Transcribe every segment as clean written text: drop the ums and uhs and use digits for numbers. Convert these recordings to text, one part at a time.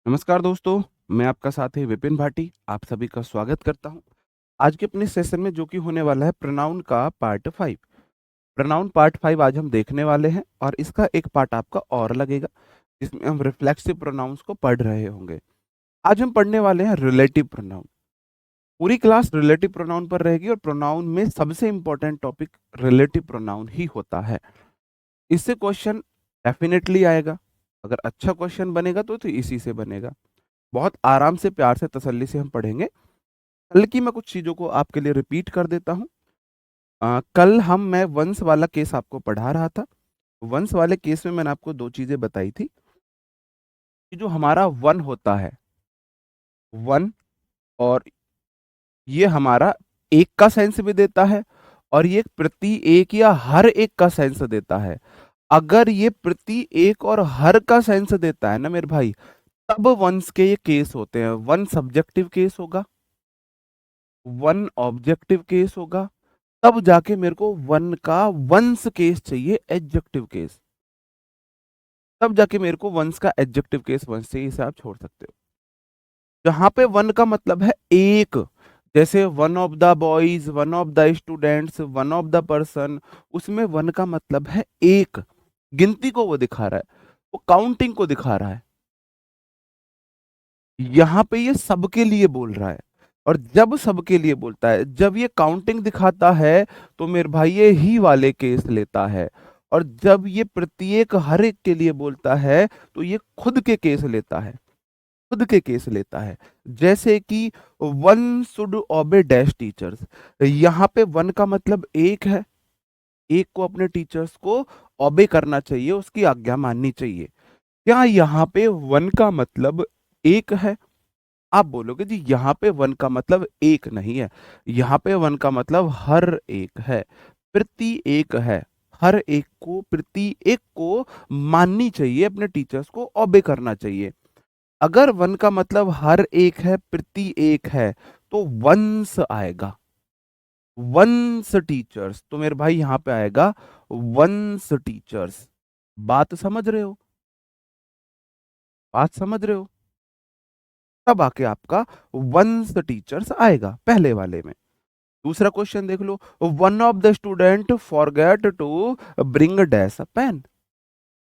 नमस्कार दोस्तों, मैं आपका साथी विपिन भाटी, आप सभी का स्वागत करता हूँ। आज के अपने सेशन में जो कि होने वाला है प्रोनाउन का पार्ट 5। प्रोनाउन पार्ट 5 आज हम देखने वाले हैं और इसका एक पार्ट आपका और लगेगा, जिसमें हम रिफ्लेक्सिव प्रोनाउंस को पढ़ रहे होंगे। आज हम पढ़ने वाले हैं रिलेटिव प्रोनाउन। पूरी क्लास रिलेटिव प्रोनाउन पर रहेगी और प्रोनाउन में सबसे इंपॉर्टेंट टॉपिक रिलेटिव प्रोनाउन ही होता है। इससे क्वेश्चन डेफिनेटली आएगा। अगर अच्छा क्वेश्चन बनेगा तो इसी से बनेगा। बहुत आराम से, प्यार से, तसल्ली से हम पढ़ेंगे। कल की मैं कुछ चीज़ों को आपके लिए रिपीट कर देता हूँ। कल मैं वंश वाला केस आपको पढ़ा रहा था। वंश वाले केस में मैंने आपको दो चीज़ें बताई थी कि जो हमारा वन होता है, वन, और ये हमारा एक का सेंस भी देता है और ये प्रति एक या हर एक का सेंस देता है। अगर ये प्रति एक और हर का सेंस देता है ना मेरे भाई, तब वंश के ये केस होते हैं। वन सब्जेक्टिव केस होगा, वन ऑब्जेक्टिव केस होगा, तब जाके मेरे को वन का वंस केस चाहिए, एडजेक्टिव केस। तब जाके मेरे को वंस का एडजेक्टिव केस वंस चाहिए, इसे आप छोड़ सकते हो। जहां पे वन का मतलब है एक, जैसे one of the boys, one of the students, one of the person, उसमें वन का मतलब है एक। गिनती को वो दिखा रहा है, वो काउंटिंग को दिखा रहा है। यहाँ पे ये सबके लिए बोल रहा है। और जब सबके लिए बोलता है, जब ये काउंटिंग दिखाता है, तो मेरे भाई ये ही वाले केस लेता है। और जब ये प्रत्येक हर एक के लिए बोलता है, तो ये खुद के केस लेता है, खुद के केस लेता है। जैसे कि वन शुड ओबे डैश टीचर्स, यहाँ पे वन का मतलब एक है। एक को अपने टीचर्स को ओबे करना चाहिए, उसकी आज्ञा माननी चाहिए। क्या यहाँ पे वन का मतलब एक है? आप बोलोगे जी यहाँ पे वन का मतलब एक नहीं है, यहाँ पे वन का मतलब हर एक है, प्रति एक है। हर एक को, प्रति एक को माननी चाहिए, अपने टीचर्स को ओबे करना चाहिए। अगर वन का मतलब हर एक है, प्रति एक है, तो वंस आएगा, वंस टीचर्स। तो मेरे भाई यहाँ पे आएगा वंस टीचर्स। बात समझ रहे हो? बात समझ रहे हो? तब आके आपका वंस टीचर्स आएगा पहले वाले में। दूसरा क्वेश्चन देख लो, one of the student forget to bring dash a pen.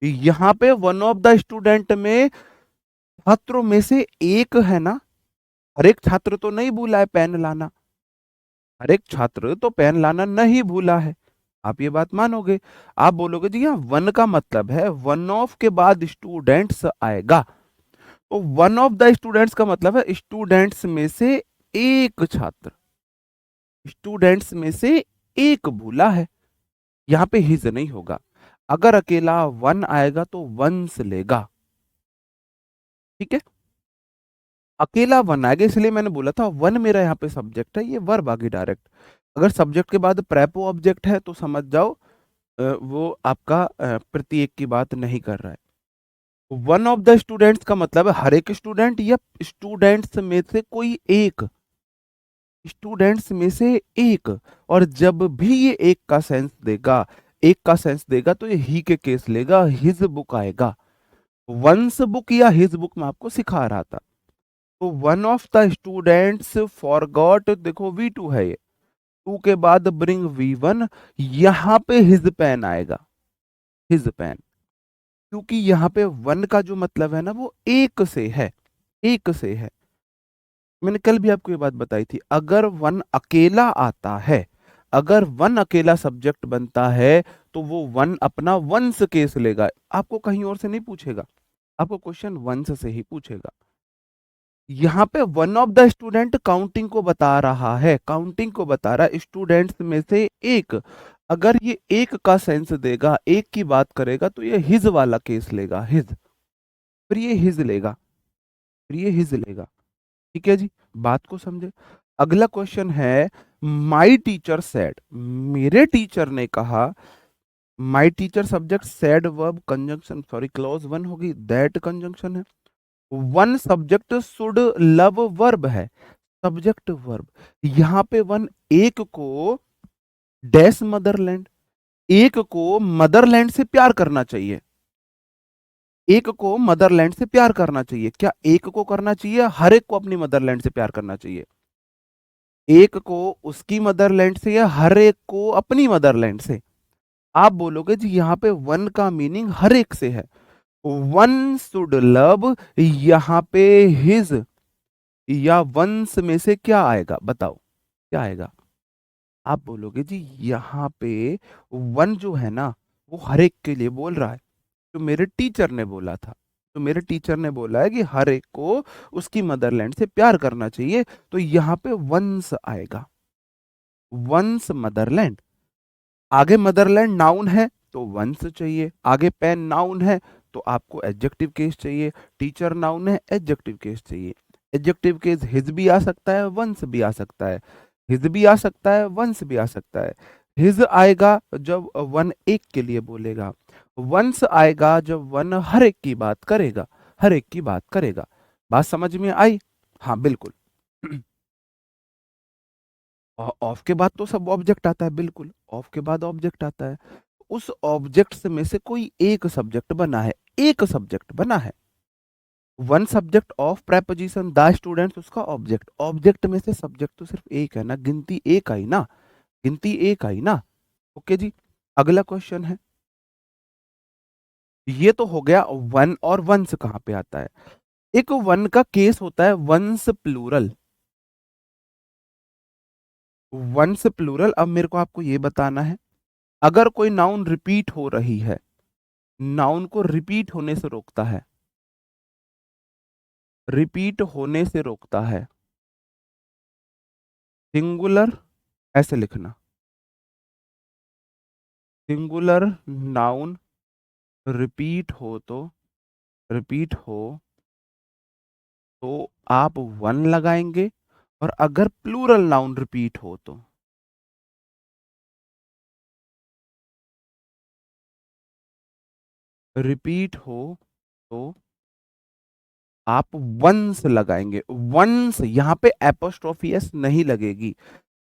यहाँ पे वन ऑफ द स्टूडेंट में छात्रों में से एक है ना। हर एक छात्र तो नहीं भूला है पेन लाना, हर एक छात्र तो पेन लाना नहीं भूला है। आप ये बात मानोगे? आप बोलोगे जी हाँ, वन का मतलब है वन ऑफ के बाद स्टूडेंट्स आएगा। तो वन ऑफ द स्टूडेंट्स का मतलब है स्टूडेंट्स में से एक छात्र, स्टूडेंट्स में से एक भूला है। यहाँ पे हिज नहीं होगा। अगर अकेला वन आएगा तो वंस लेगा। ठीक है, अकेला वन आएगा, इसलिए मैंने बोला था वन मेरा यहाँ पे सब्जेक्ट है, ये वर्ब आ गई डायरेक्ट। अगर सब्जेक्ट के बाद प्रेपो ऑब्जेक्ट है तो समझ जाओ वो आपका प्रत्येक की बात नहीं कर रहा है। वन ऑफ द स्टूडेंट्स का मतलब है हर एक स्टूडेंट या स्टूडेंट्स में से कोई एक, स्टूडेंट्स में से एक। और जब भी ये एक का सेंस देगा, एक का सेंस देगा, तो ये ही के केस लेगा, हिज बुक आएगा। वंस बुक या हिज बुक में आपको सिखा रहा था। तो one of the students forgot, देखो V2 है ये, टू के बाद ब्रिंग V1, यहां पे हिज पेन आएगा, हिज पेन। क्योंकि यहाँ पे वन का जो मतलब है ना, वो एक से है, एक से है। मैंने कल भी आपको ये बात बताई थी, अगर वन अकेला आता है, अगर वन अकेला सब्जेक्ट बनता है, तो वो वन अपना वंस केस लेगा, आपको कहीं और से नहीं पूछेगा, आपको क्वेश्चन वंस से ही पूछेगा। यहाँ पे one of the student counting को बता रहा है, काउंटिंग को बता रहा है, स्टूडेंट्स में से एक। अगर ये एक का सेंस देगा, एक की बात करेगा, तो ये हिज वाला केस लेगा, हिज। फिर ये हिज लेगा, फिर ये हिज लेगा। ठीक है जी, बात को समझे। अगला क्वेश्चन है, माई टीचर सेड, मेरे टीचर ने कहा। My teacher subject, said verb, conjunction, sorry clause one होगी, दैट कंजंक्शन है। One subject, should love verb है, सब्जेक्ट वर्ब। यहाँ पे वन एक को डैश मदरलैंड, एक को मदरलैंड से प्यार करना चाहिए। एक को मदरलैंड से प्यार करना चाहिए। क्या एक को करना चाहिए, हर एक को अपनी मदरलैंड से प्यार करना चाहिए? एक को उसकी मदरलैंड से या हर एक को अपनी मदरलैंड से? आप बोलोगे जी यहाँ पे वन का मीनिंग हर एक से है। वन शुड लव, यहाँ पे हिज या वंस में से क्या आएगा, बताओ क्या आएगा? आप बोलोगे जी यहाँ पे वन जो है ना, वो हर एक के लिए बोल रहा है। तो मेरे टीचर ने बोला था, तो मेरे टीचर ने बोला है कि हर एक को उसकी मदरलैंड से प्यार करना चाहिए, तो यहाँ पे वंस आएगा। Ones motherland. आगे मदरलैंड नाउन है तो वंस चाहिए, आगे पेन नाउन है तो आपको एडजेक्टिव केस चाहिए, टीचर नाउन है एडजेक्टिव केस चाहिए। एडजेक्टिव केस हिज भी आ सकता है, वंस भी आ सकता है। हिज भी आ सकता है, वंस भी आ सकता है। हिज आएगा जब वन एक के लिए बोलेगा, वंस आएगा जब वन हर एक की बात करेगा, हर एक की बात करेगा। बात समझ में आई? हाँ बिल्कुल। ऑफ के बाद तो सब ऑब्जेक्ट आता है, बिल्कुल ऑफ के बाद ऑब्जेक्ट आता है। उस ऑब्जेक्ट्स में से कोई एक सब्जेक्ट बना है, एक सब्जेक्ट बना है। One subject of preposition the students, उसका ऑब्जेक्ट। ऑब्जेक्ट में से सब्जेक्ट तो सिर्फ एक है ना, गिनती एक आई ना, गिनती एक आई ना। ओके जी, अगला क्वेश्चन है। ये तो हो गया वन, और वंस कहाँ पे आता है? एक वन का केस होता है वंस प्लूरल। Once plural. अब मेरे को आपको ये बताना है, अगर कोई नाउन रिपीट हो रही है, नाउन को रिपीट होने से रोकता है, रिपीट होने से रोकता है। सिंगुलर, ऐसे लिखना, सिंगुलर नाउन रिपीट हो तो, रिपीट हो तो आप वन लगाएंगे, और अगर प्लूरल नाउन रिपीट हो तो, रिपीट हो तो आप वंस लगाएंगे। वंस, यहां पे एपोस्ट्रोफी एस नहीं लगेगी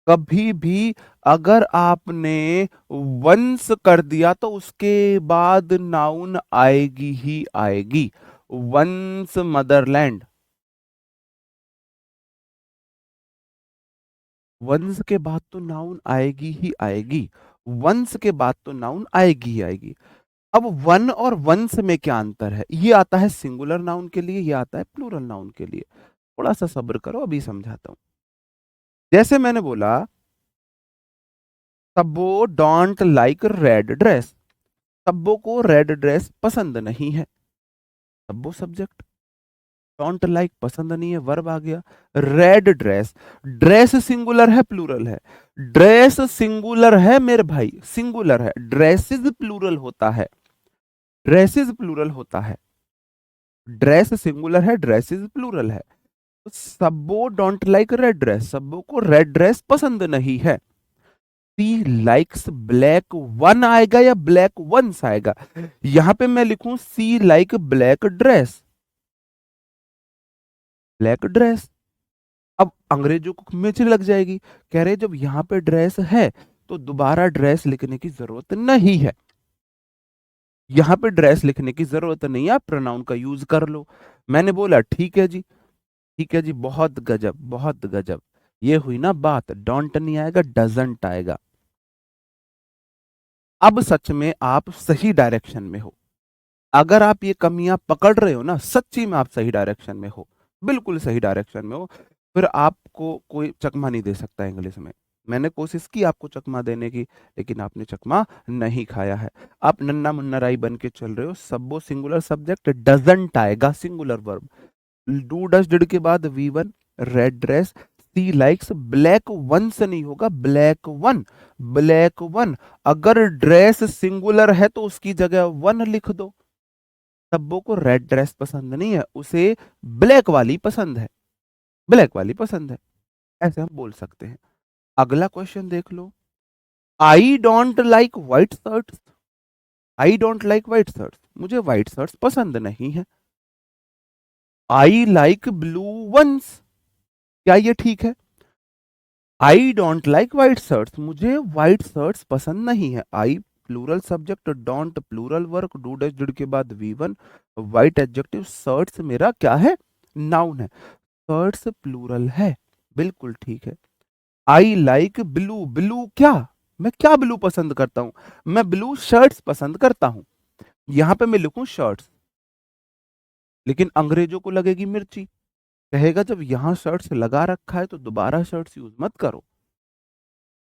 कभी भी। अगर आपने वंस कर दिया तो उसके बाद नाउन आएगी ही आएगी। वंस मदरलैंड, वंस के बाद तो नाउन आएगी ही आएगी, वंस के बाद तो नाउन आएगी ही आएगी। अब वन और वंस में क्या अंतर है? ये आता है सिंगुलर नाउन के लिए, ये आता है प्लूरल नाउन के लिए। थोड़ा सा सब्र करो, अभी समझाता हूं। जैसे मैंने बोला, तब्बो डोंट लाइक रेड ड्रेस, तब्बो को रेड ड्रेस पसंद नहीं है। तब्बो सब्जेक्ट, डोंट लाइक पसंद नहीं है, वर्ब आ गया। रेड ड्रेस, ड्रेस सिंगुलर है प्लूरल है? ड्रेस सिंगुलर है मेरे भाई, सिंगुलर है। ड्रेसेस प्लूरल होता है, ड्रेसेस प्लूरल होता है। ड्रेस सिंगुलर है, ड्रेसेस प्लूरल है। तो सब्बो डोंट लाइक रेड ड्रेस, सब्बो को रेड ड्रेस पसंद नहीं है। सी लाइक्स ब्लैक वन आएगा या ब्लैक वंस आएगा? यहां पे मैं लिखूं she like black dress, black dress. अब अंग्रेजों को मिर्च लग जाएगी, कह रहे जब यहां पे ड्रेस है तो दोबारा ड्रेस लिखने की जरूरत नहीं है। यहां पे ड्रेस लिखने की जरूरत नहीं है, आप प्रोनाउन का यूज कर लो। मैंने बोला ठीक है जी, ठीक है जी, बहुत गजब, बहुत गजब। ये हुई ना बात, डोंट नहीं आएगा, डजंट आएगा। अब सच में आप सही डायरेक्शन में हो। अगर आप ये कमियां पकड़ रहे हो ना, सच्ची में आप सही डायरेक्शन में हो, बिल्कुल सही डायरेक्शन में हो। फिर आपको कोई चकमा नहीं दे सकता इंग्लिश में। मैंने कोशिश की आपको चकमा देने की, लेकिन आपने चकमा नहीं खाया है। आप नन्ना मुन्ना राई बन के चल रहे हो। सब्बो सिंगुलर सब्जेक्ट, डजंट आएगा singular verb. Do does did के बाद V one, red dress. She likes black one से नहीं होगा, ब्लैक वन, ब्लैक वन। अगर ड्रेस सिंगुलर है तो उसकी जगह वन लिख दो। तब्बो को रेड ड्रेस पसंद नहीं है, उसे ब्लैक वाली पसंद है, ब्लैक वाली पसंद है, ऐसे हम बोल सकते हैं। अगला क्वेश्चन देख लो। I don't like white shirts, I don't like white shirts, मुझे व्हाइट शर्ट्स पसंद नहीं है। आई लाइक ब्लू वंस, क्या ये ठीक है? I don't like white shirts, मुझे व्हाइट शर्ट्स पसंद नहीं है। I plural subject, don't plural work, do does did के बाद V1, वाइट एडजेक्टिव, शर्ट्स मेरा क्या है, नाउन है, शर्ट्स प्लूरल है, बिल्कुल ठीक है। आई लाइक ब्लू, ब्लू क्या, मैं क्या ब्लू पसंद करता हूं, मैं ब्लू शर्ट्स पसंद करता हूं, यहां पे मैं लिखूं शर्ट्स, लेकिन अंग्रेजों को लगेगी मिर्ची, कहेगा जब यहां शर्ट्स लगा रखा है तो दोबारा शर्ट्स यूज मत करो,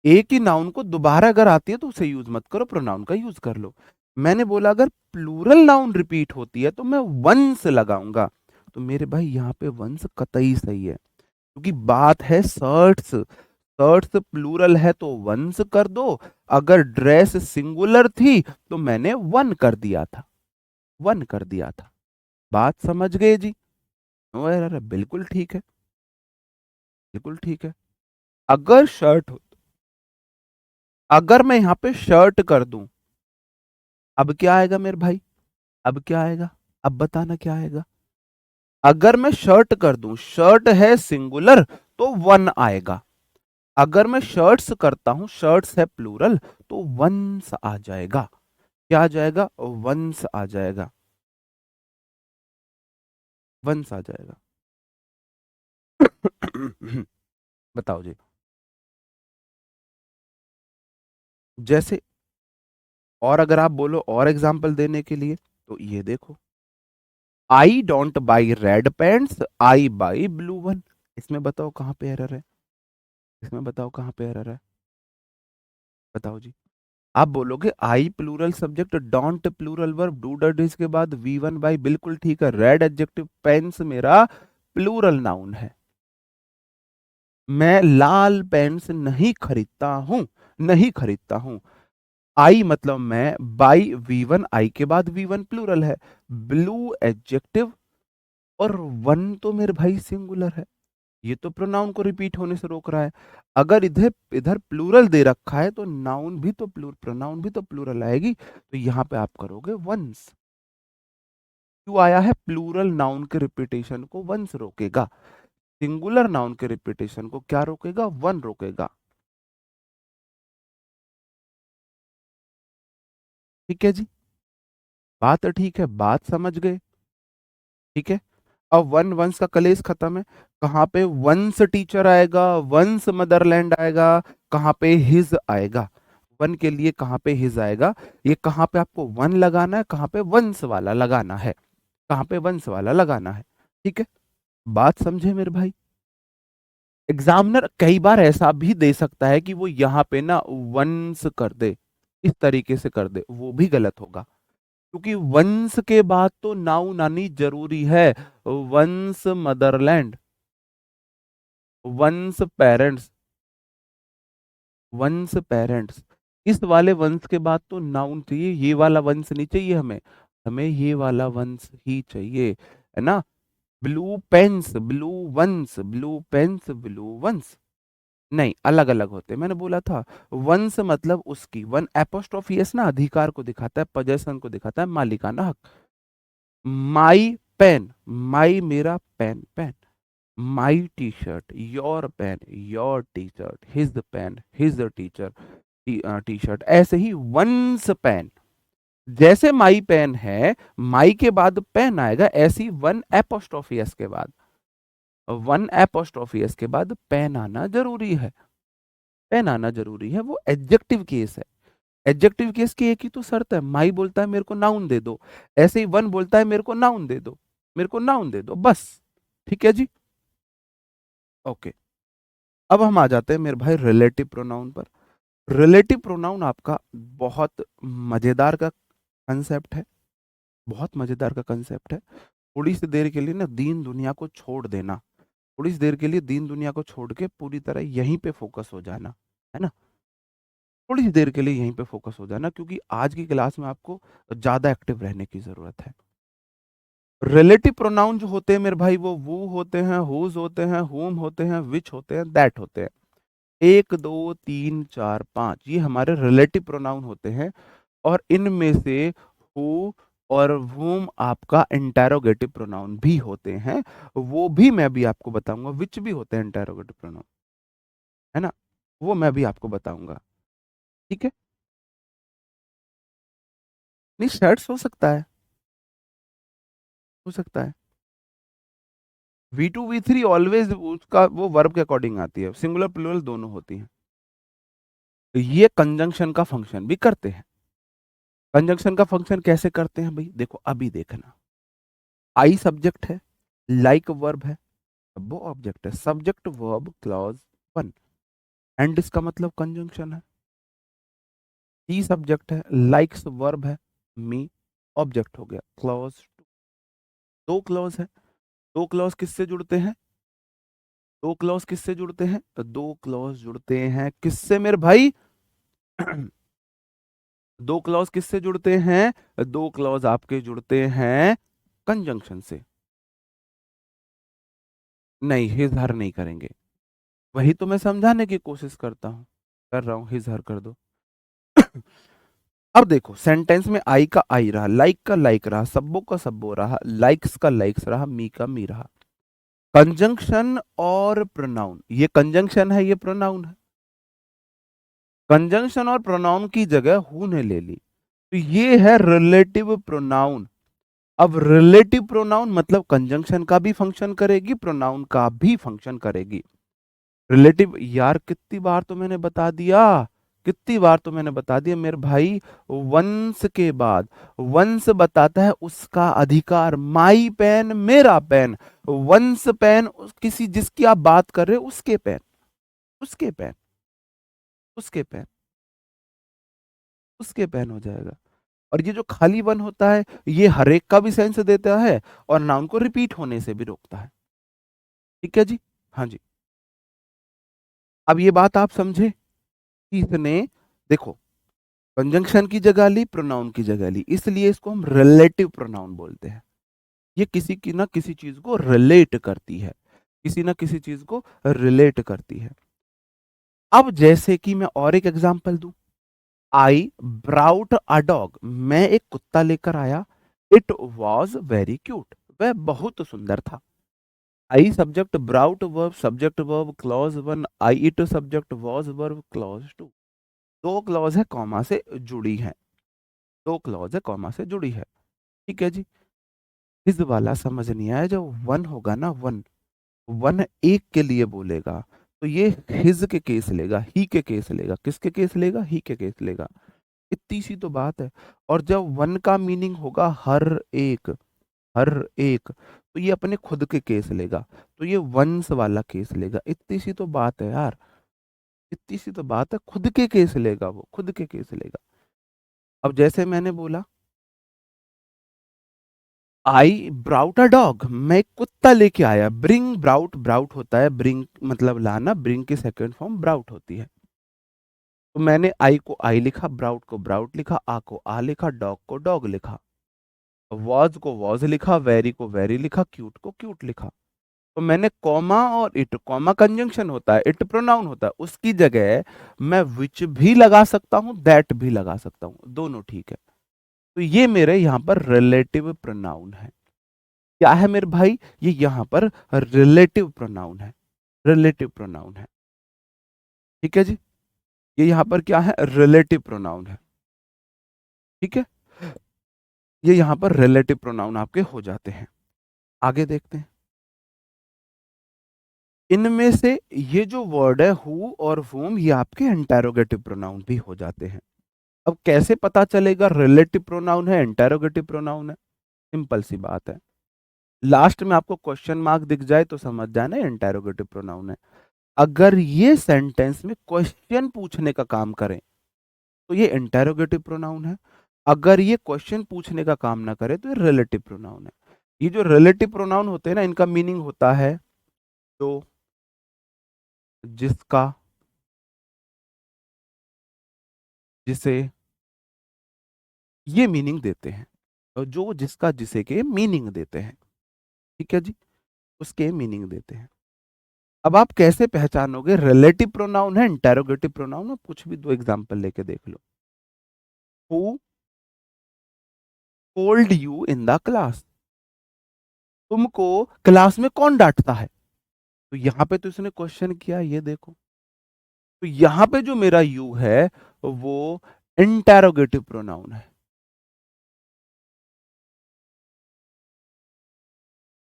एक ही नाउन को दोबारा अगर आती है तो उसे यूज मत करो, प्रोनाउन का यूज कर लो। मैंने बोला अगर प्लूरल नाउन रिपीट होती है तो मैं वंस लगाऊंगा, तो मेरे भाई यहाँ पे वंस कतई सही है, क्योंकि बात है शर्ट्स, शर्ट्स प्लूरल है तो वंस कर दो, अगर ड्रेस सिंगुलर थी तो मैंने वन कर दिया था, वन कर दिया था। बात समझ गए जी? अरे बिल्कुल ठीक है, बिल्कुल ठीक है। अगर शर्ट हो, अगर मैं यहाँ पे शर्ट कर दूं, अब क्या आएगा मेरे भाई, अब क्या आएगा, अब बताना क्या आएगा। अगर मैं शर्ट कर दूं, शर्ट है सिंगुलर तो वन आएगा, अगर मैं शर्ट्स करता हूं, शर्ट्स है प्लूरल तो वंस आ जाएगा, क्या आ जाएगा, वंस आ जाएगा, वंस आ जाएगा। बताओ जी। जैसे, और अगर आप बोलो और एग्जांपल देने के लिए, तो ये देखो, I don't buy red pants, I by blue one, इसमें बताओ कहां पे एरर है, इसमें बताओ कहां पे एरर है, बताओ जी। आप बोलोगे I plural subject, don't plural verb, do does इसके बाद V1 बाई, बिल्कुल ठीक है। रेड एडजेक्टिव, पेन्स मेरा प्लूरल नाउन है, मैं लाल पेन्स नहीं खरीदता हूं, नहीं खरीदता हूं। आई मतलब मैं, बाई V1, आई के बाद V1 प्लूरल है, ब्लू एडजेक्टिव, और वन तो मेरे भाई सिंगुलर है, ये तो प्रोनाउन को रिपीट होने से रोक रहा है। अगर इधर इधर प्लूरल दे रखा है तो नाउन भी तो प्रोनाउन भी तो प्लूरल आएगी, तो यहाँ पे आप करोगे वंस। क्यों आया है, प्लूरल नाउन के रिपीटेशन को वंस रोकेगा, सिंगुलर नाउन के रिपीटेशन को क्या रोकेगा, वन रोकेगा। ठीक है जी, बात ठीक है, बात समझ गए, ठीक है। अब वन वंस का कलेश खत्म है, कहाँ पे वंस टीचर आएगा, वंस मदरलैंड आएगा, कहाँ पे हिज आएगा, वन के लिए कहाँ पे हिज आएगा, ये कहाँ पे आपको वन लगाना है, कहाँ पे वंस वाला लगाना है, कहाँ पे वंस वाला लगाना है, ठीक है। बात समझे मेरे भाई? एग्जामिनर कई बार ऐसा भी दे सकता है कि वो यहाँ पे ना वंस कर दे, इस तरीके से कर दे, वो भी गलत होगा, क्योंकि वंस के बाद तो नाउन आनी जरूरी है, ones motherland, ones parents, ones parents, इस वाले वंस के बाद तो नाउन चाहिए, ये वाला वंस नहीं चाहिए हमें, हमें ये वाला वंस ही चाहिए, है ना। Blue pens, blue ones, blue pens, blue ones, नहीं अलग अलग होते, मैंने बोला था। वंस मतलब उसकी, वन एपोस्ट्रोफी एस ना अधिकार को दिखाता है, पोजेशन को दिखाता है, मालिकाना हक। माई पेन, माई मेरा pen, pen, my T shirt, your pen, your T shirt, his pen, his teacher, T shirt, ऐसे ही वंस पेन, जैसे माई पेन है, माई के बाद पेन आएगा, ऐसी वन एपोस्ट्रोफियस के बाद, वन एपोस्ट्रोफियस के बाद पेन आना जरूरी है, पेन आना जरूरी है, वो एडजेक्टिव केस है। एडजेक्टिव केस की एक ही तो शर्त है, माई बोलता है मेरे को नाउन दे दो, ऐसे ही वन बोलता है मेरे को नाउन दे दो, मेरे को नाउन दे दो, बस। ठीक है जी, ओके। अब हम आ जाते हैं मेरे भाई रिलेटिव प्रोनाउन पर। रिलेटिव प्रोनाउन आपका बहुत मजेदार का कंसेप्ट है, बहुत मजेदार का कंसेप्ट है। थोड़ी सी देर के लिए ना दीन दुनिया को छोड़ देना, थोड़ी सी देर के लिए दीन दुनिया को छोड़ के पूरी तरह यहीं पे फोकस हो जाना, है ना। थोड़ी सी देर के लिए यहीं पे फोकस हो जाना, क्योंकि आज की क्लास में आपको ज्यादा एक्टिव रहने की जरूरत है। रिलेटिव प्रोनाउन जो होते हैं मेरे भाई, वो होते हैं, हुज होते हैं, होम होते हैं, विच होते हैं, दैट होते हैं। एक दो तीन चार पांच, ये हमारे रिलेटिव प्रोनाउन होते हैं, और इनमें से हु और whom आपका इंटेरोगेटिव प्रोनाउन भी होते हैं, वो भी मैं भी आपको बताऊंगा, विच भी होते हैं इंटेरोगेटिव प्रोनाउन, है ना, वो मैं भी आपको बताऊंगा, ठीक है। नहीं, शर्ट्स हो सकता है, हो सकता है। V2 V3 ऑलवेज उसका वो वर्ब के अकॉर्डिंग आती है, सिंगुलर प्लूरल दोनों होती हैं। तो ये कंजंक्शन का फंक्शन भी करते हैं। कंजंक्शन का फंक्शन कैसे करते हैं भाई, देखो अभी देखना। आई सब्जेक्ट है, लाइक वर्ब है, वो ऑब्जेक्ट है, सब्जेक्ट वर्ब क्लॉज 1, एंड इसका मतलब कंजंक्शन है। टी सब्जेक्ट है, लाइक्स वर्ब है, मी ऑब्जेक्ट हो गया, क्लॉज 2। दो क्लॉज है, दो क्लॉज किससे जुड़ते हैं, दो क्लॉज किससे जुड़ते हैं, तो दो क्लॉज जुड़ते हैं किससे मेरे भाई दो क्लॉज किससे जुड़ते हैं, दो क्लॉज आपके जुड़ते हैं कंजंक्शन से। नहीं, हिज हर नहीं करेंगे, वही तो मैं समझाने की कोशिश करता हूं, कर रहा हूं, हिज हर कर दो। अब देखो सेंटेंस में आई का आई रहा, लाइक का लाइक रहा, सब्बो का सब्बो रहा, लाइक्स का लाइक्स रहा, मी का मी रहा। कंजंक्शन और प्रोनाउन, ये कंजंक्शन है, ये प्रोनाउन है। कंजंक्शन और प्रोनाउन की जगह हु ने ले ली, तो ये है रिलेटिव प्रोनाउन। अब रिलेटिव प्रोनाउन मतलब कंजंक्शन का भी फंक्शन करेगी, प्रोनाउन का भी फंक्शन करेगी। रिलेटिव यार कितनी बार तो मैंने बता दिया, कितनी बार तो मैंने बता दिया मेरे भाई। वंस के बाद वंस बताता है उसका अधिकार, माई पेन मेरा पेन, वंस पेन किसी जिसकी आप बात कर रहे हो उसके पेन, उसके पेन, उसके पेन, उसके पेन हो जाएगा। और ये जो खाली वन होता है ये हर एक का भी सेंस देता है और नाउन को रिपीट होने से भी रोकता है। ठीक है जी, हाँ जी। अब ये बात आप समझे कि इसने, देखो कंजंक्शन की जगह ली, प्रोनाउन की जगह ली, इसलिए इसको हम रिलेटिव प्रोनाउन बोलते हैं। ये किसी की ना किसी चीज को रिलेट करती है, किसी ना किसी चीज को रिलेट करती है। अब जैसे कि मैं और एक एग्जांपल दूं, आई ब्राउट अ डॉग, मैं एक कुत्ता लेकर आया, इट वॉज वेरी क्यूट, वह बहुत सुंदर था। I subject, brought verb, subject verb clause 1, I it subject, was verb clause 2। दो क्लॉज है कॉमा से जुड़ी है, दो क्लॉज है कॉमा से जुड़ी है। ठीक है जी। हिज वाला समझ नहीं आया, जब वन होगा ना, वन, वन एक के लिए बोलेगा तो ये हिज के केस लेगा, ही के केस लेगा, किसके केस लेगा, ही के केस लेगा। इतनी सी तो बात है। और जब वन का मीनिंग होगा हर एक, हर एक, तो ये अपने खुद के केस लेगा, तो ये वंस वाला केस लेगा। इतनी सी तो बात है यार, इतनी सी तो बात है, खुद के केस लेगा, वो खुद के केस लेगा। अब जैसे मैंने बोला आई ब्राउट अ डॉग, मैं एक कुत्ता लेके आया, ब्रिंग ब्राउट, ब्राउट होता है ब्रिंग मतलब लाना, ब्रिंग की सेकंड फॉर्म ब्राउट होती है। तो मैंने आई को आई लिखा, ब्राउट को ब्राउट लिखा, आ को आ लिखा, डॉग को डॉग लिखा, वॉज को वॉज लिखा, वेरी को वेरी लिखा, क्यूट को क्यूट लिखा। तो मैंने कॉमा और इट, कॉमा कंजंक्शन होता है, इट प्रोनाउन होता है, उसकी जगह मैं विच भी लगा सकता हूं, दैट भी लगा सकता हूं, दोनों ठीक है। तो ये मेरे यहाँ पर रिलेटिव प्रोनाउन है। क्या है मेरे भाई, ये यहाँ पर रिलेटिव प्रोनाउन है, रिलेटिव प्रोनाउन है। ठीक है जी, ये यहाँ पर क्या है, रिलेटिव प्रोनाउन है। ठीक है, ये यहाँ पर रिलेटिव प्रोनाउन आपके हो जाते हैं। आगे देखते हैं, इनमें से ये जो वर्ड है हु और whom, ये आपके इंटेरोगेटिव प्रोनाउन भी हो जाते हैं। अब कैसे पता चलेगा रिलेटिव प्रोनाउन है इंटेरोगेटिव प्रोनाउन है, सिंपल सी बात है, लास्ट में आपको क्वेश्चन मार्क दिख जाए तो समझ जाना इंटेरोगेटिव प्रोनाउन है। अगर ये सेंटेंस में क्वेश्चन पूछने का काम करें तो ये इंटेरोगेटिव प्रोनाउन है, अगर ये क्वेश्चन पूछने का काम ना करे तो ये रिलेटिव प्रोनाउन है। ये जो रिलेटिव प्रोनाउन होते हैं ना, इनका मीनिंग होता है तो जिसका, जिसे, ये मीनिंग देते हैं। और जो जिसका जिसे के मीनिंग देते हैं, ठीक है जी, उसके मीनिंग देते हैं। अब आप कैसे पहचानोगे रिलेटिव प्रोनाउन है इंटेरोगेटिव प्रोनाउन है, कुछ भी दो एग्जांपल लेके देख लो। Who told you in the class, तुमको क्लास में कौन डांटता है, तो यहां पे तो इसने क्वेश्चन किया, ये देखो। तो यहां पे जो मेरा यू है वो इंटेरोगेटिव प्रोनाउन है।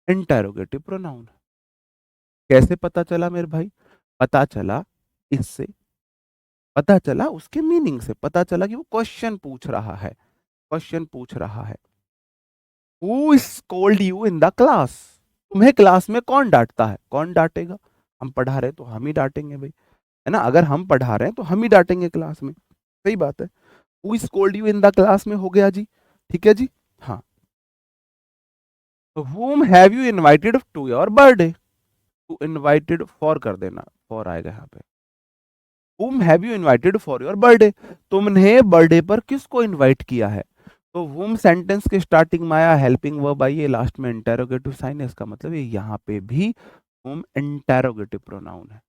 Interrogative pronoun. कैसे पता चला मेरे भाई? पता चला इससे, पता चला उसके मीनिंग से, पता चला कि वो क्वेश्चन पूछ रहा है, क्वेश्चन पूछ रहा है। Who scold you in the class? तुम्हें क्लास में कौन डांटता है? कौन डांटेगा? हम पढ़ा रहे तो हम ही डांटेंगे भाई, है ना? अगर हम पढ़ा रहे हैं तो हम ही डांटेंगे क्लास में, सही बात है। Who scold you in the class में हो गया जी, ठीक है जी। हाँ, whom have you invited to your birthday? To invited for कर देना, फॉर आएगा यहाँ पे। whom have you invited for your birthday? तुमने बर्थडे पर किसको इनवाइट किया है? तो whom सेंटेंस के स्टार्टिंग में आया, हेल्पिंग वर्ब आई है, लास्ट में इंटेरोगेटिव साइन है, इसका मतलब ये यहाँ पे भी whom इंटेरोगेटिव प्रोनाउन है,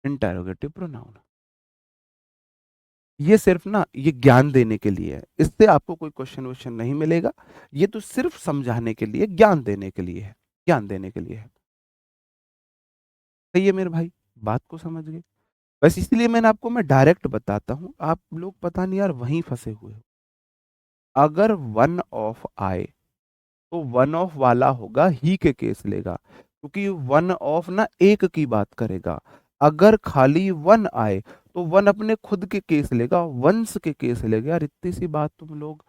इंटेरोगेटिव प्रोनाउन। ये सिर्फ ना ये ज्ञान देने के लिए है, इससे आपको कोई क्वेश्चन वोश्चन नहीं मिलेगा। ये तो सिर्फ समझाने के लिए, ज्ञान देने के लिए है, ज्ञान देने के लिए है। सही है मेरे भाई, बात को समझ गए? बस इसलिए मैंने आपको, मैं डायरेक्ट बताता हूं, आप लोग पता नहीं यार वहीं फंसे हुए हो। अगर वन ऑफ आए तो वन ऑफ वाला होगा ही के केस लेगा, क्योंकि वन ऑफ ना एक की बात करेगा। अगर खाली वन आए तो वन अपने खुद के केस लेगा, वंस के केस लेगा। यार इतनी सी बात तुम लोग,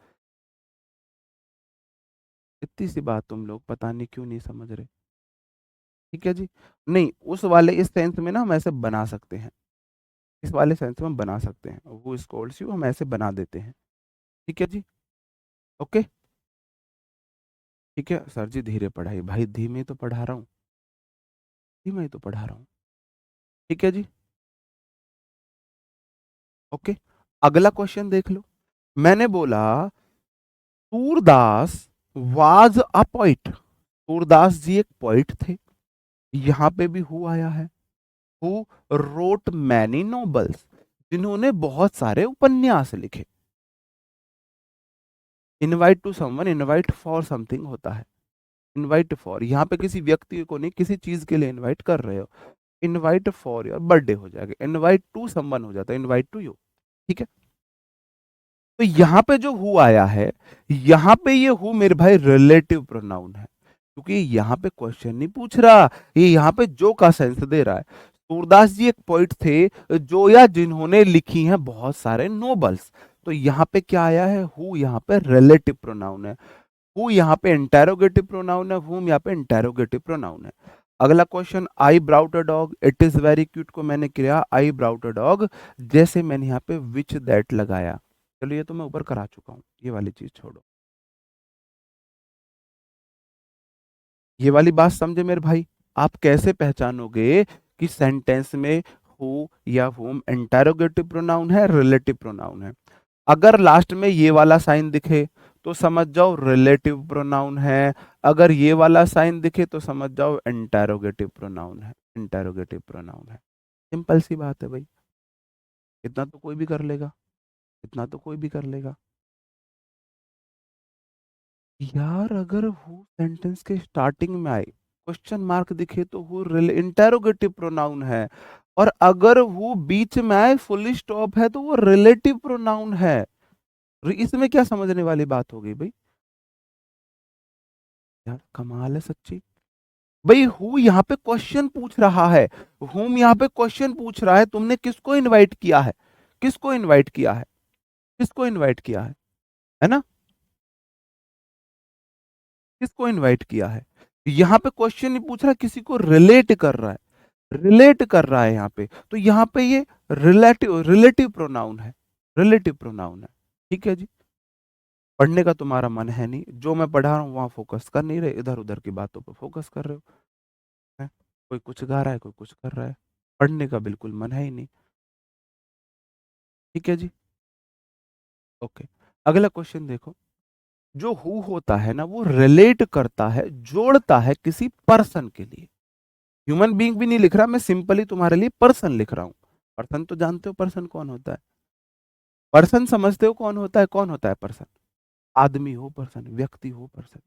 इतनी सी बात तुम लोग पता नहीं क्यों नहीं समझ रहे। ठीक है जी। नहीं, उस वाले इस सेंस में ना हम ऐसे बना सकते हैं, इस वाले सेंस में हम बना सकते हैं, वो स्कॉल्स यू हम ऐसे बना देते हैं। ठीक है जी, ओके। ठीक है सर जी, धीरे पढ़ाई भाई, धीमे तो पढ़ा रहा हूँ, धीमे ही तो पढ़ा रहा हूँ। ठीक है जी, ओके। अगला क्वेश्चन देख लो। मैंने बोला Surdas was a poet, Surdas ji एक पोइट थे, यहां पे भी हु आया है। हु रोट मैनी नॉवेल्स, जिन्होंने बहुत सारे उपन्यास लिखे। Invite to someone, invite for something होता है, इनवाइट फॉर, यहाँ पे किसी व्यक्ति को नहीं, किसी चीज के लिए इनवाइट कर रहे हो। इनवाइट फॉर योर बर्थडे हो जाएगा, इनवाइट टू समवन हो जाता है, इनवाइट टू यू। ठीक है। तो यहां पे जो हु आया है, यहां पे ये हु मेरे भाई रिलेटिव प्रोनाउन है, क्योंकि यहां पे क्वेश्चन नहीं पूछ रहा, ये यहां पे जो का सेंस दे रहा है। सूरदास जी एक पोइट थे जो या जिन्होंने लिखी हैं बहुत सारे नोबल्स। तो यहाँ पे क्या आया है, हु यहाँ पे रिलेटिव प्रोनाउन है, हु यहाँ पे इंटेरोगेटिव प्रोनाउन है, हुम यहाँ पे इंटेरोगेटिव प्रोनाउन है। अगला question, I brought a dog, it is very cute को मैंने किया आई ब्राउट अ डॉग, जैसे मैंने यहाँ पे विच दैट लगाया। चलो ये तो मैं ऊपर करा चुका हूँ, ये वाली चीज छोड़ो। ये वाली बात समझे मेरे भाई? आप कैसे पहचानोगे कि सेंटेंस में हु या हुम इंटेरोगेटिव प्रोनाउन है, रिलेटिव प्रोनाउन है? अगर लास्ट में ये वाला साइन दिखे तो समझ जाओ रिलेटिव प्रोनाउन है, अगर ये वाला साइन दिखे तो समझ जाओ इंटेरोगेटिव प्रोनाउन है, इंटेरोगेटिव प्रोनाउन है। सिंपल सी बात है भाई, इतना तो कोई भी कर लेगा, इतना तो कोई भी कर लेगा। यार अगर हु सेंटेंस के स्टार्टिंग में आए, क्वेश्चन मार्क दिखे तो हु इंटेरोगेटिव प्रोनाउन है, और अगर वो बीच में आए फुल स्टॉप है तो वो रिलेटिव प्रोनाउन है। इसमें क्या समझने वाली बात हो गई भाई? यार कमाल है सच्ची। भाई हु यहाँ पे क्वेश्चन पूछ रहा है, हुम यहाँ पे क्वेश्चन पूछ रहा है, तुमने किसको इनवाइट किया है? किसको इनवाइट किया है? किसको इनवाइट किया है ना? किसको इनवाइट किया है? यहाँ पे क्वेश्चन नहीं पूछ रहा, किसी को रिलेट कर रहा है, रिलेट कर रहा है यहाँ पे, तो यहाँ पे ये रिलेटिव रिलेटिव प्रोनाउन है, रिलेटिव प्रोनाउन है। ठीक है जी। पढ़ने का तुम्हारा मन है नहीं, जो मैं पढ़ा रहा हूँ वहां फोकस कर नहीं रहे, इधर उधर की बातों पर फोकस कर रहे हो, हैं? कोई कुछ गा रहा है, कोई कुछ कर रहा है, पढ़ने का बिल्कुल मन है ही नहीं। ठीक है जी, ओके। अगला क्वेश्चन देखो। जो हु होता है ना, वो रिलेट करता है, जोड़ता है किसी पर्सन के लिए। ह्यूमन बीइंग भी नहीं लिख रहा मैं, सिंपली तुम्हारे लिए पर्सन लिख रहा हूं। पर्सन तो जानते हो पर्सन कौन होता है? पर्सन समझते हो कौन होता है? कौन होता है पर्सन? आदमी हो पर्सन, व्यक्ति हो पर्सन,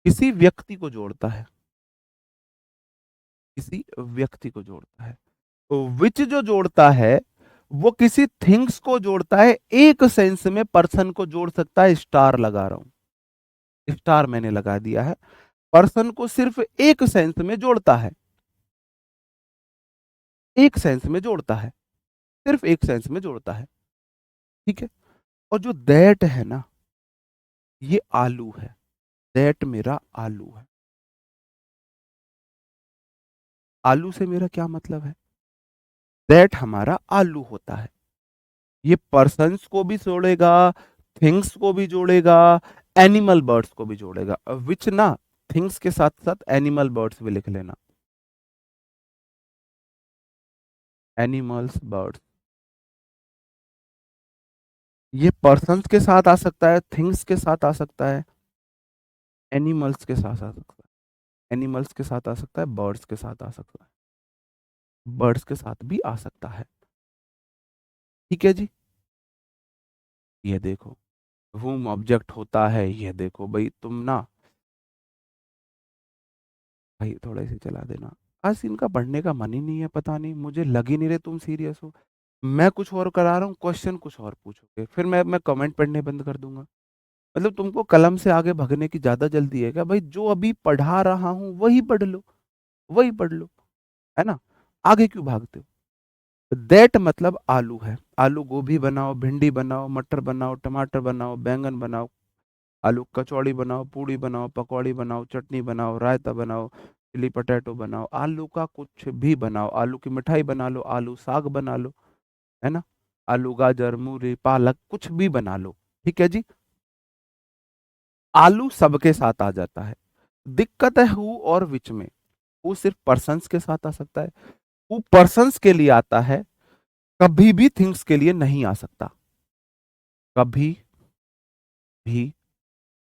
किसी व्यक्ति को जोड़ता है, किसी व्यक्ति को जोड़ता है। तो विच जो जोड़ता है वो किसी थिंग्स को जोड़ता है, एक सेंस में पर्सन को जोड़ सकता है, स्टार लगा रहा हूं, स्टार मैंने लगा दिया है, पर्सन को सिर्फ एक सेंस में जोड़ता है, एक सेंस में जोड़ता है, सिर्फ एक सेंस में जोड़ता है। ठीक है। और जो दैट है ना, ये आलू है, दैट मेरा आलू है। आलू से मेरा क्या मतलब है? दैट हमारा आलू होता है। ये पर्सन्स को भी जोड़ेगा, थिंग्स को भी जोड़ेगा, एनिमल बर्ड्स को भी जोड़ेगा, विच ना, थिंग्स के साथ साथ एनिमल बर्ड्स भी लिख लेना, एनिमल्स बर्ड्स। ये पर्सन्स के साथ आ सकता है, थिंग्स के साथ आ सकता है, एनिमल्स के साथ आ सकता है, एनिमल्स के साथ आ सकता है, बर्ड्स के साथ आ सकता है, बर्ड्स के साथ भी आ सकता है। ठीक है जी। ये देखो, whom ऑब्जेक्ट होता है, ये देखो भाई, तुम ना भाई थोड़ा इसे चला देना। आज इनका पढ़ने का मन ही नहीं है, पता नहीं, मुझे लग ही नहीं रहे तुम सीरियस हो। मैं कुछ और करा रहा हूँ, क्वेश्चन कुछ और पूछोगे, फिर मैं कमेंट पढ़ने बंद कर दूंगा। मतलब तुमको कलम से आगे भागने की ज्यादा जल्दी है क्या भाई? जो अभी पढ़ा रहा हूँ वही पढ़ लो, वही पढ़ लो, है ना? आगे क्यों भागते हो? दैट मतलब आलू है। आलू गोभी बनाओ, भिंडी बनाओ, मटर बनाओ, टमाटर बनाओ, बैंगन बनाओ, आलू कचौड़ी बनाओ, पूड़ी बनाओ, पकौड़ी बनाओ, चटनी बनाओ, रायता बनाओ, चिली पटेटो बनाओ, आलू का कुछ भी बनाओ, आलू की मिठाई बना लो, आलू साग बना लो, है ना? आलू गाजर मूली पालक कुछ भी बना लो। ठीक है जी। आलू सबके साथ आ जाता है। दिक्कत है हु और विच में। हु सिर्फ पर्सन्स के साथ आ सकता है, हु पर्सन्स के लिए आता है, कभी भी थिंग्स के लिए नहीं आ सकता, कभी भी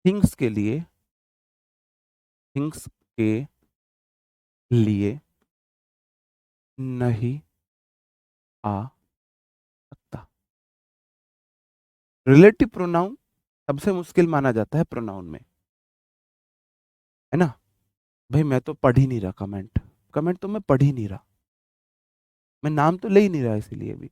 थिंग्स के लिए, थिंग्स के लिए नहीं आ सकता। रिलेटिव प्रोनाउन सबसे मुश्किल माना जाता है प्रोनाउन में, है ना? भाई मैं तो पढ़ ही नहीं रहा कमेंट, कमेंट तो मैं पढ़ ही नहीं रहा, मैं नाम तो ले ही नहीं रहा इसीलिए भी।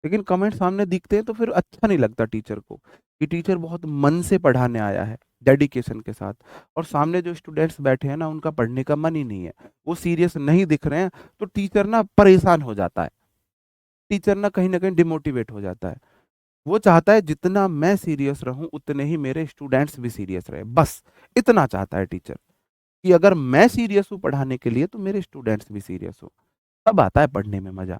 लेकिन कमेंट सामने दिखते हैं तो फिर अच्छा नहीं लगता टीचर को, कि टीचर बहुत मन से पढ़ाने आया है, डेडिकेशन के साथ, और सामने जो स्टूडेंट्स बैठे हैं ना, उनका पढ़ने का मन ही नहीं है, वो सीरियस नहीं दिख रहे हैं, तो टीचर ना परेशान हो जाता है, टीचर ना कहीं डिमोटिवेट हो जाता है। वो चाहता है जितना मैं सीरियस रहूं उतने ही मेरे स्टूडेंट्स भी सीरियस रहे, बस इतना चाहता है टीचर, कि अगर मैं सीरियस हूं पढ़ाने के लिए तो मेरे स्टूडेंट्स भी सीरियस हो, तब आता है पढ़ने में मजा।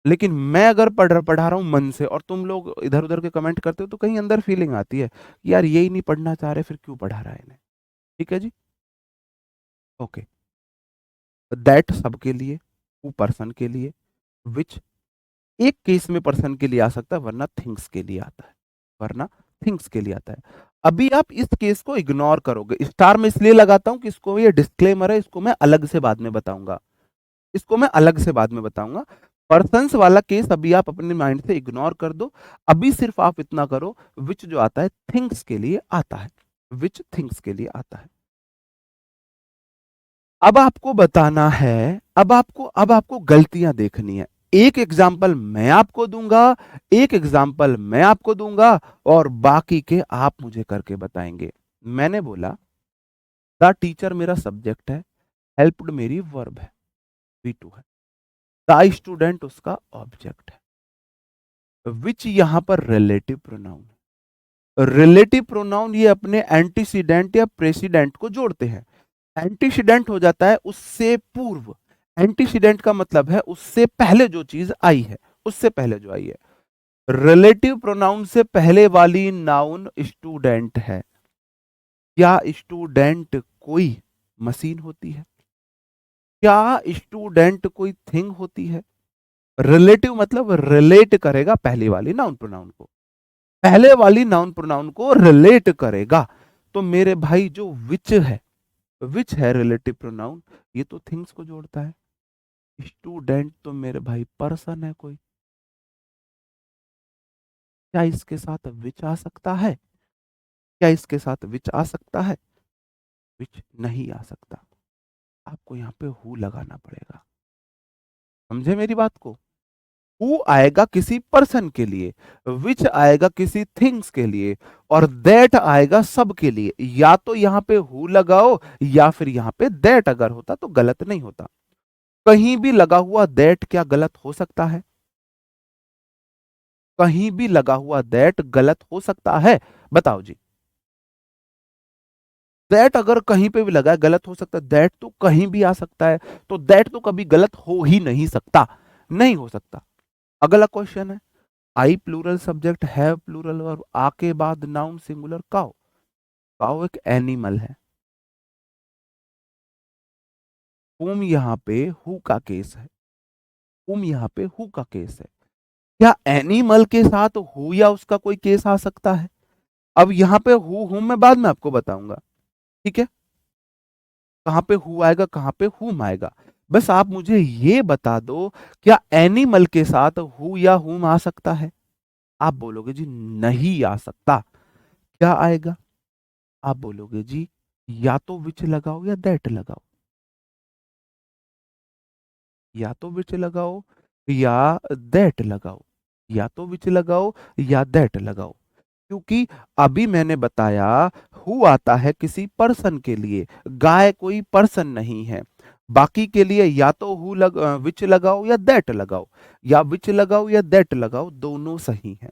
लेकिन मैं अगर पढ़ा रहा हूँ मन से, और तुम लोग इधर उधर के कमेंट करते हो, तो कहीं अंदर फीलिंग आती है कि यार यही नहीं पढ़ना चाह रहे, फिर क्यों पढ़ा रहा है इन्हें। ठीक है जी। ओके। दैट सबके लिए, वो पर्सन के लिए, विच एक केस में पर्सन के लिए आ सकता है, वरना थिंग्स के लिए आता है, वरना थिंग्स के लिए आता है। अभी आप इस केस को इग्नोर करोगे, स्टार में इसलिए लगाता हूं कि इसको, ये डिस्क्लेमर है, इसको मैं अलग से बाद में बताऊंगा, इसको मैं अलग से बाद में बताऊंगा। पर्सन्स वाला केस अभी आप अपने माइंड से इग्नोर कर दो। अभी सिर्फ आप इतना करो, विच जो आता है थिंग्स के लिए आता है, विच थिंग्स के लिए आता है। अब आपको बताना है, अब आपको गलतियां देखनी है। एक एग्जाम्पल मैं आपको दूंगा, एक एग्जाम्पल मैं आपको दूंगा, और बाकी के आप मुझे करके बताएंगे। मैंने बोला द टीचर मेरा सब्जेक्ट है, हेल्प्ड मेरी वर्ब है, V2 है, द स्टूडेंट उसका ऑब्जेक्ट है, विच यहां पर रिलेटिव प्रोनाउन है। रिलेटिव प्रोनाउन ये अपने एंटीसीडेंट या प्रेसिडेंट को जोड़ते हैं। एंटीसीडेंट हो जाता है उससे पूर्व, एंटीसीडेंट का मतलब है उससे पहले जो चीज आई है, उससे पहले जो आई है। रिलेटिव प्रोनाउन से पहले वाली नाउन स्टूडेंट है। क्या स्टूडेंट कोई मशीन होती है? क्या स्टूडेंट कोई थिंग होती है? रिलेटिव मतलब रिलेट करेगा पहली वाली नाउन प्रोनाउन को, पहले वाली नाउन प्रोनाउन को रिलेट करेगा। तो मेरे भाई जो विच है रिलेटिव प्रोनाउन, ये तो थिंग्स को जोड़ता है। स्टूडेंट तो मेरे भाई पर्सन है कोई, क्या इसके साथ विच आ सकता है? क्या इसके साथ विच आ सकता है? विच नहीं आ सकता। आपको यहाँ पे हु लगाना पड़ेगा, समझे मेरी बात को? हु आएगा किसी पर्सन के लिए, विच आएगा किसी थिंग्स के लिए, और दैट आएगा सब के लिए। या तो यहां पे हु लगाओ या फिर यहां पे दैट अगर होता तो गलत नहीं होता। कहीं भी लगा हुआ दैट क्या गलत हो सकता है? कहीं भी लगा हुआ दैट गलत हो सकता है? बताओ जी। दैट अगर कहीं पे भी लगा है गलत हो सकता है? दैट तो कहीं भी आ सकता है, तो दैट तो कभी गलत हो ही नहीं सकता, नहीं हो सकता। अगला क्वेश्चन है, I plural subject, have plural verb, a के बाद नाउन सिंगुलर काउ। काउ एक एनिमल है। हुम यहाँ पे हु का केस है, हुम यहाँ पे हु का केस है। क्या एनिमल के साथ हु या उसका कोई केस आ सकता है? अब यहाँ पे हु हुम मैं बाद में आपको बताऊंगा, ठीक है? कहाँ पे हु आएगा, कहाँ पे हुम आएगा, बस आप मुझे ये बता दो, क्या एनिमल के साथ हु या हुम आ सकता है? आप बोलोगे जी नहीं आ सकता। क्या आएगा? आप बोलोगे जी या तो विच लगाओ या दैट लगाओ, या तो विच लगाओ या दैट लगाओ, या तो विच लगाओ या दैट लगाओ। क्योंकि अभी मैंने बताया हु आता है किसी पर्सन के लिए, गाय कोई पर्सन नहीं है। बाकी के लिए या तो विच लगाओ या दैट लगाओ, या विच लगाओ या दैट लगाओ, दोनों सही है।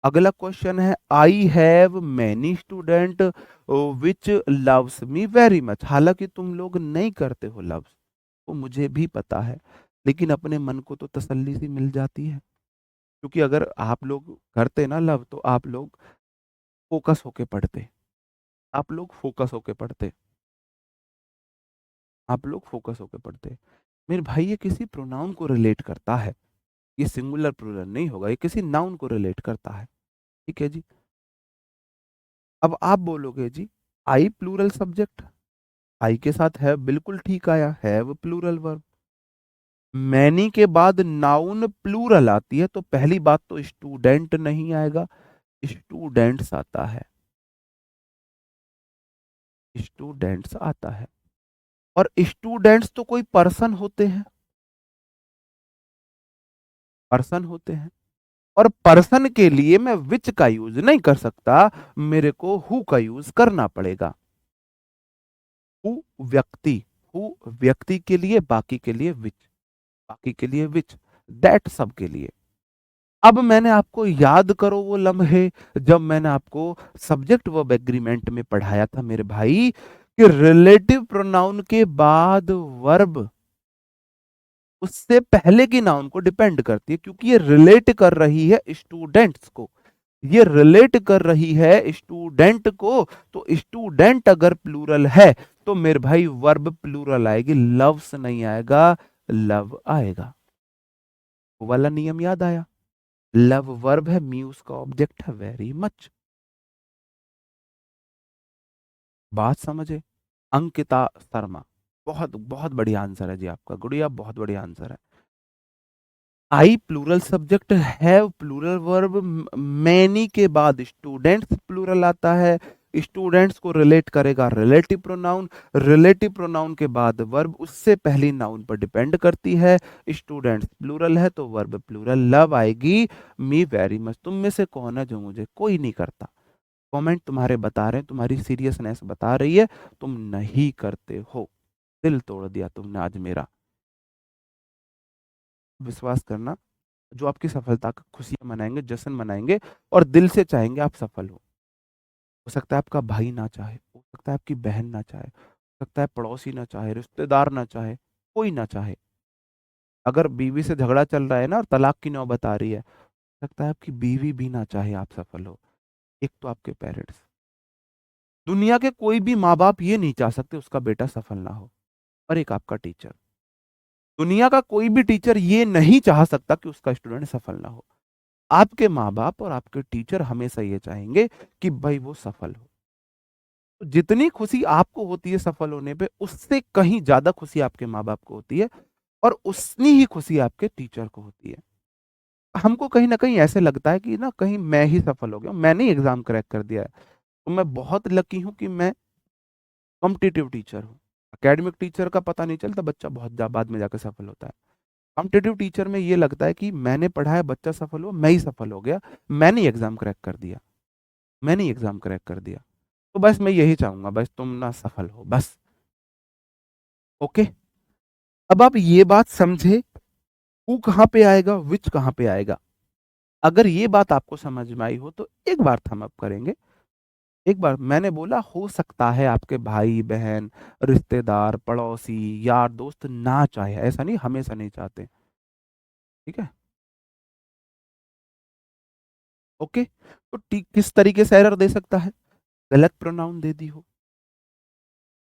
अगला क्वेश्चन है, I have many student which loves me very much. हालांकि तुम लोग नहीं करते हो लव्स, वो मुझे भी पता है, लेकिन अपने मन को तो तसल्ली सी मिल जाती है। क्योंकि अगर आप लोग करते ना लव, तो आप लोग फोकस होके पढ़ते, आप लोग फोकस होके पढ़ते, आप लोग फोकस होके पढ़ते। मेरे भाई ये किसी प्रोनाउन को रिलेट करता है, ये सिंगुलर प्लूरल नहीं होगा, ये किसी नाउन को रिलेट करता है। ठीक है जी। अब आप बोलोगे जी आई प्लूरल सब्जेक्ट, आई के साथ है, बिल्कुल ठीक आया, हैव प्लूरल वर्ब। मैनी के बाद नाउन प्लूरल आती है, तो पहली बात तो स्टूडेंट नहीं आएगा, स्टूडेंट्स आता है, स्टूडेंट्स आता है। और स्टूडेंट्स तो कोई पर्सन होते हैं, पर्सन होते हैं। और पर्सन के लिए मैं विच का यूज नहीं कर सकता, मेरे को हु का यूज करना पड़ेगा। हु व्यक्ति, हु व्यक्ति के लिए, बाकी के लिए विच, बाकी के लिए विच, दैट सब के लिए। अब मैंने आपको याद करो वो लम्हे जब मैंने आपको सब्जेक्ट वर्ब एग्रीमेंट में पढ़ाया था मेरे भाई, कि रिलेटिव प्रोनाउन के बाद वर्ब उससे पहले की नाउन को डिपेंड करती है, क्योंकि ये रिलेट कर रही है स्टूडेंट्स को, ये रिलेट कर रही है स्टूडेंट को। तो स्टूडेंट अगर प्लूरल है तो मेरे भाई वर्ब प्लूरल आएगी, लव्स नहीं आएगा, लव आएगा। वो वाला नियम याद आया? लव वर्ब है, मी उसका ऑब्जेक्ट है, वेरी मच। बात समझे? अंकिता शर्मा, बहुत बहुत बढ़िया आंसर है जी आपका, गुड़िया बहुत बढ़िया आंसर है। I plural subject, have plural verb, many के बाद स्टूडेंट्स प्लूरल आता है, स्टूडेंट्स को रिलेट करेगा रिलेटिव प्रोनाउन, रिलेटिव प्रोनाउन के बाद वर्ब उससे पहली नाउन पर डिपेंड करती है, स्टूडेंट्स प्लूरल है तो वर्ब प्लूरल, लव आएगी, मी वेरी मच। तुम में से कौन है जो मुझे कोई नहीं करता? कमेंट तुम्हारे बता रहे हैं, तुम्हारी सीरियसनेस बता रही है, तुम नहीं करते हो। दिल तोड़ दिया तुमने आज मेरा। विश्वास करना, जो आपकी सफलता का खुशियां मनाएंगे, जश्न मनाएंगे और दिल से चाहेंगे आप सफल हो सकता है आपका भाई ना चाहे, हो सकता है आपकी बहन ना चाहे, हो सकता है पड़ोसी ना चाहे, रिश्तेदार ना चाहे, कोई ना चाहे। अगर बीवी से झगड़ा चल रहा है ना और तलाक की नौबत आ रही है, हो सकता है आपकी बीवी भी ना चाहे आप सफल हो। एक तो आपके पेरेंट्स, दुनिया के कोई भी माँ बाप ये नहीं चाह सकते उसका बेटा सफल ना हो। और एक आपका टीचर, दुनिया का कोई भी टीचर ये नहीं चाह सकता कि उसका स्टूडेंट सफल ना हो। आपके माँ बाप और आपके टीचर हमेशा ये चाहेंगे कि भाई वो सफल हो। तो जितनी खुशी आपको होती है सफल होने पे, उससे कहीं ज्यादा खुशी आपके माँ बाप को होती है, और उतनी ही खुशी आपके टीचर को होती है। हमको कहीं ना कहीं ऐसे लगता है कि ना कहीं मैं ही सफल हो गया, मैंने ही एग्जाम क्रैक कर दिया है, तो मैं बहुत लकी हूं कि मैं कॉम्पिटिटिव टीचर हूँ। एकेडमिक टीचर का पता नहीं चलता, बच्चा बहुत बाद में जाकर सफल होता है। कॉम्पिटिटिव टीचर में ये लगता है कि मैंने पढ़ाया, बच्चा सफल हो, मैं ही सफल हो गया, मैंने ही एग्जाम क्रैक कर दिया, मैंने ही एग्जाम क्रैक कर दिया। तो बस मैं यही चाहूंगा, बस तुम ना सफल हो बस। ओके। अब आप ये बात समझे, हु कहाँ पे आएगा, विच कहाँ पे आएगा। अगर ये बात आपको समझ में आई हो तो एक बार थम अप करेंगे। एक बार मैंने बोला हो सकता है आपके भाई बहन, रिश्तेदार, पड़ोसी, यार दोस्त ना चाहे, ऐसा नहीं, हमेशा नहीं चाहते। ठीक है। ओके। तो किस तरीके से एरर दे सकता है, गलत प्रोनाउन दे दी हो,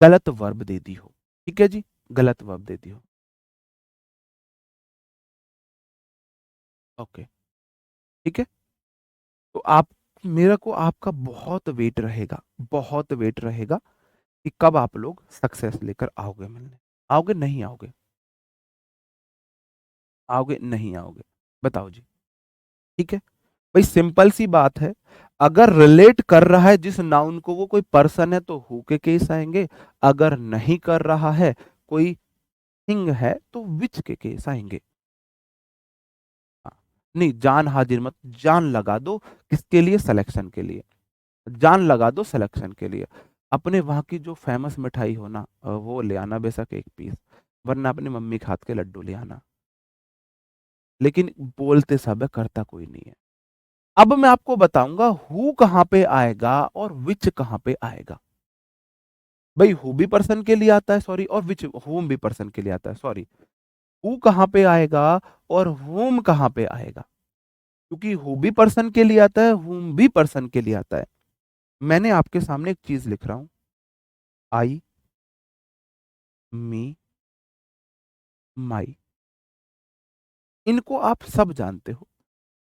गलत वर्ब दे दी हो। ठीक है जी, गलत वर्ब दे दी हो। ओके। ठीक है। तो आप, मेरे को आपका बहुत वेट रहेगा, बहुत वेट रहेगा कि कब आप लोग सक्सेस लेकर आओगे मिलने। आओगे नहीं आओगे, आओगे नहीं आओगे, बताओ जी। ठीक है। भाई सिंपल सी बात है, अगर रिलेट कर रहा है जिस नाउन को वो कोई पर्सन है तो हु के केस आएंगे, अगर नहीं कर रहा है, कोई थिंग है तो विच के केस आएंगे। हाँ। नहीं, जान हाजिर मत, जान लगा दो, किसके लिए, सिलेक्शन के लिए, जान लगा दो सिलेक्शन के लिए। अपने वहां की जो फेमस मिठाई हो ना, वो ले आना बेशक एक पीस, वरना अपनी मम्मी के हाथ के लड्डू ले आना। लेकिन बोलते सब है, करता कोई नहीं है। अब मैं आपको बताऊंगा हु कहां पे आएगा और विच कहां पे आएगा। भाई हु भी पर्सन के लिए आता है, सॉरी, और विच, होम भी पर्सन के लिए आता है, सॉरी। हु कहां पे आएगा और होम कहां पे आएगा, क्योंकि हु भी पर्सन के लिए आता है, होम भी पर्सन के लिए आता है। मैंने आपके सामने एक चीज लिख रहा हूं, आई, मी, माई, इनको आप सब जानते हो।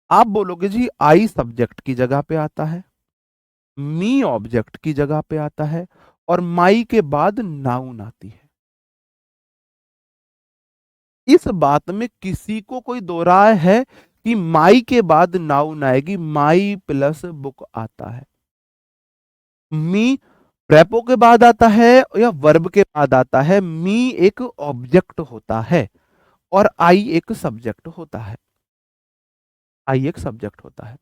आप बोलोगे जी आई सब्जेक्ट की जगह पे आता है, मी ऑब्जेक्ट की जगह पे आता है, और माई के बाद नाउन आती है। इस बात में किसी को कोई दो राय है कि माई के बाद नाउन आएगी, माई प्लस बुक आता है। मी प्रेपो के बाद आता है या वर्ब के बाद आता है, मी एक ऑब्जेक्ट होता है और आई एक सब्जेक्ट होता है। आई एक सब्जेक्ट होता है,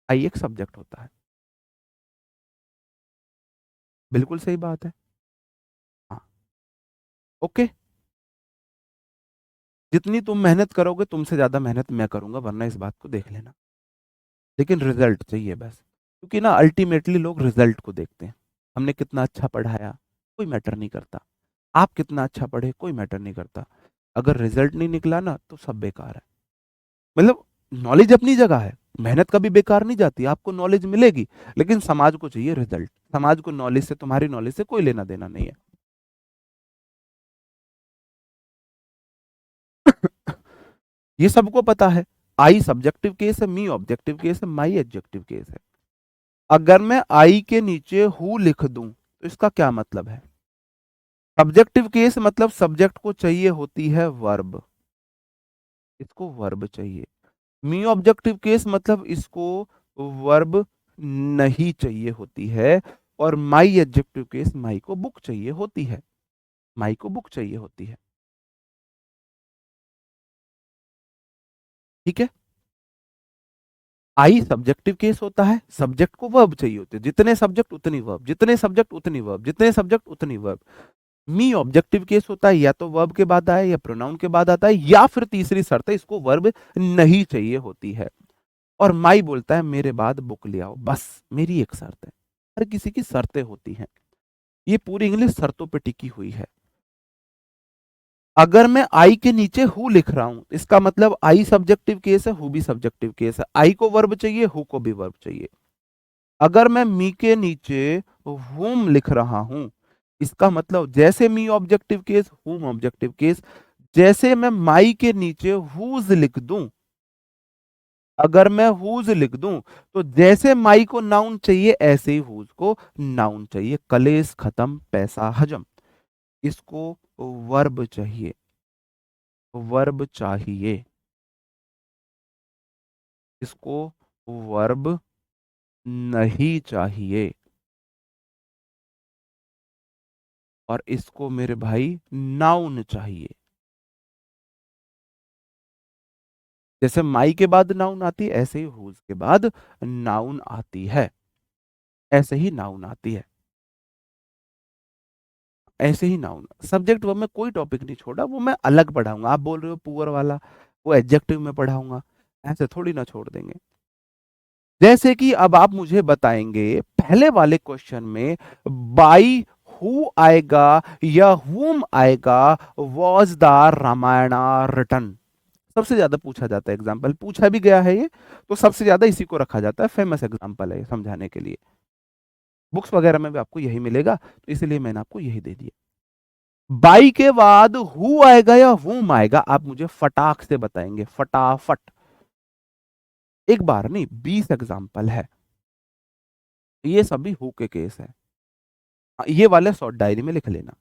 आई एक सब्जेक्ट होता है। बिल्कुल सही बात है। हाँ। ओके। जितनी तुम मेहनत करोगे, तुमसे ज्यादा मेहनत मैं करूंगा, वरना इस बात को देख लेना। लेकिन रिजल्ट चाहिए बस, क्योंकि ना अल्टीमेटली लोग रिजल्ट को देखते हैं। हमने कितना अच्छा पढ़ाया, कोई मैटर नहीं करता। आप कितना अच्छा पढ़े, कोई मैटर नहीं करता। अगर रिजल्ट नहीं निकला ना तो सब बेकार है। मतलब नॉलेज अपनी जगह है, मेहनत कभी बेकार नहीं जाती, आपको नॉलेज मिलेगी। लेकिन समाज को चाहिए रिजल्ट, समाज को नॉलेज से, तुम्हारी नॉलेज से कोई लेना देना नहीं है। ये सबको पता है। आई सब्जेक्टिव केस है, मी ऑब्जेक्टिव केस है, माई एडजेक्टिव केस है। अगर मैं आई के नीचे हु लिख दूं तो इसका क्या मतलब है, सब्जेक्टिव केस मतलब सब्जेक्ट को चाहिए होती है वर्ब, इसको वर्ब चाहिए। मी ऑब्जेक्टिव केस मतलब इसको वर्ब नहीं चाहिए होती है। और माई एडजेक्टिव केस, माई को बुक चाहिए होती है, माई को बुक चाहिए होती है। ठीक है। आई सब्जेक्टिव केस होता है, सब्जेक्ट को वर्ब चाहिए होते हैं, जितने सब्जेक्ट उतनी वर्ब, जितने सब्जेक्ट उतनी वर्ब, जितने सब्जेक्ट उतनी वर्ब। मी ऑब्जेक्टिव केस होता है, या तो वर्ब के बाद आए या प्रोनाउन के बाद आता है, या फिर तीसरी शर्त है इसको वर्ब नहीं चाहिए होती है। और माई बोलता है मेरे बाद बुक ले आओ, बस मेरी एक शर्त है। हर किसी की शर्तें होती हैं, ये पूरी इंग्लिश शर्तों पे टिकी हुई है। अगर मैं आई के नीचे हु लिख रहा हूं, इसका मतलब आई सब्जेक्टिव केस है, हु भी सब्जेक्टिव केस है। आई को वर्ब चाहिए, हु को भी वर्ब चाहिए। अगर मैं मी के नीचे हुम लिख रहा हूं, इसका मतलब जैसे मी ऑब्जेक्टिव केस, हुम ऑब्जेक्टिव केस, जैसे मैं माई के नीचे हुज लिख दूं, अगर मैं हुज लिख दूं तो जैसे माई को नाउन चाहिए ऐसे ही हुज को नाउन चाहिए। कलेश खत्म, पैसा हजम। इसको वर्ब चाहिए, वर्ब चाहिए, इसको वर्ब नहीं चाहिए। और इसको मेरे भाई नाउन चाहिए। जैसे माई के बाद नाउन आती है, ऐसे ही हुज के बाद नाउन आती है, ऐसे ही नाउन आती है, ऐसे ही नाउन। सब्जेक्ट वर्ब में कोई टॉपिक नहीं छोड़ा, वो मैं अलग पढ़ाऊंगा। आप बोल रहे हो पुअर वाला, वो एडजेक्टिव में पढ़ाऊंगा, ऐसे थोड़ी ना छोड़ देंगे। जैसे कि अब आप मुझे बताएंगे पहले वाले क्वेश्चन में बाई हु आएगा या हुम आएगा, वॉज द रामायण रिटन। सबसे ज्यादा पूछा जाता है एग्जाम्पल, पूछा भी गया है ये, तो सबसे ज्यादा इसी को रखा जाता है, फेमस एग्जाम्पल है ये समझाने के लिए। बुक्स वगैरह में भी आपको यही मिलेगा, तो इसलिए मैंने आपको यही दे दिया। बाई के बाद हु आएगा या हुम आएगा, आप मुझे फटाक से बताएंगे, फटाफट। एक बार नहीं, 20 एग्जाम्पल है, ये सभी हु के केस है। ये वाले शॉर्ट डायरी में लिख लेना,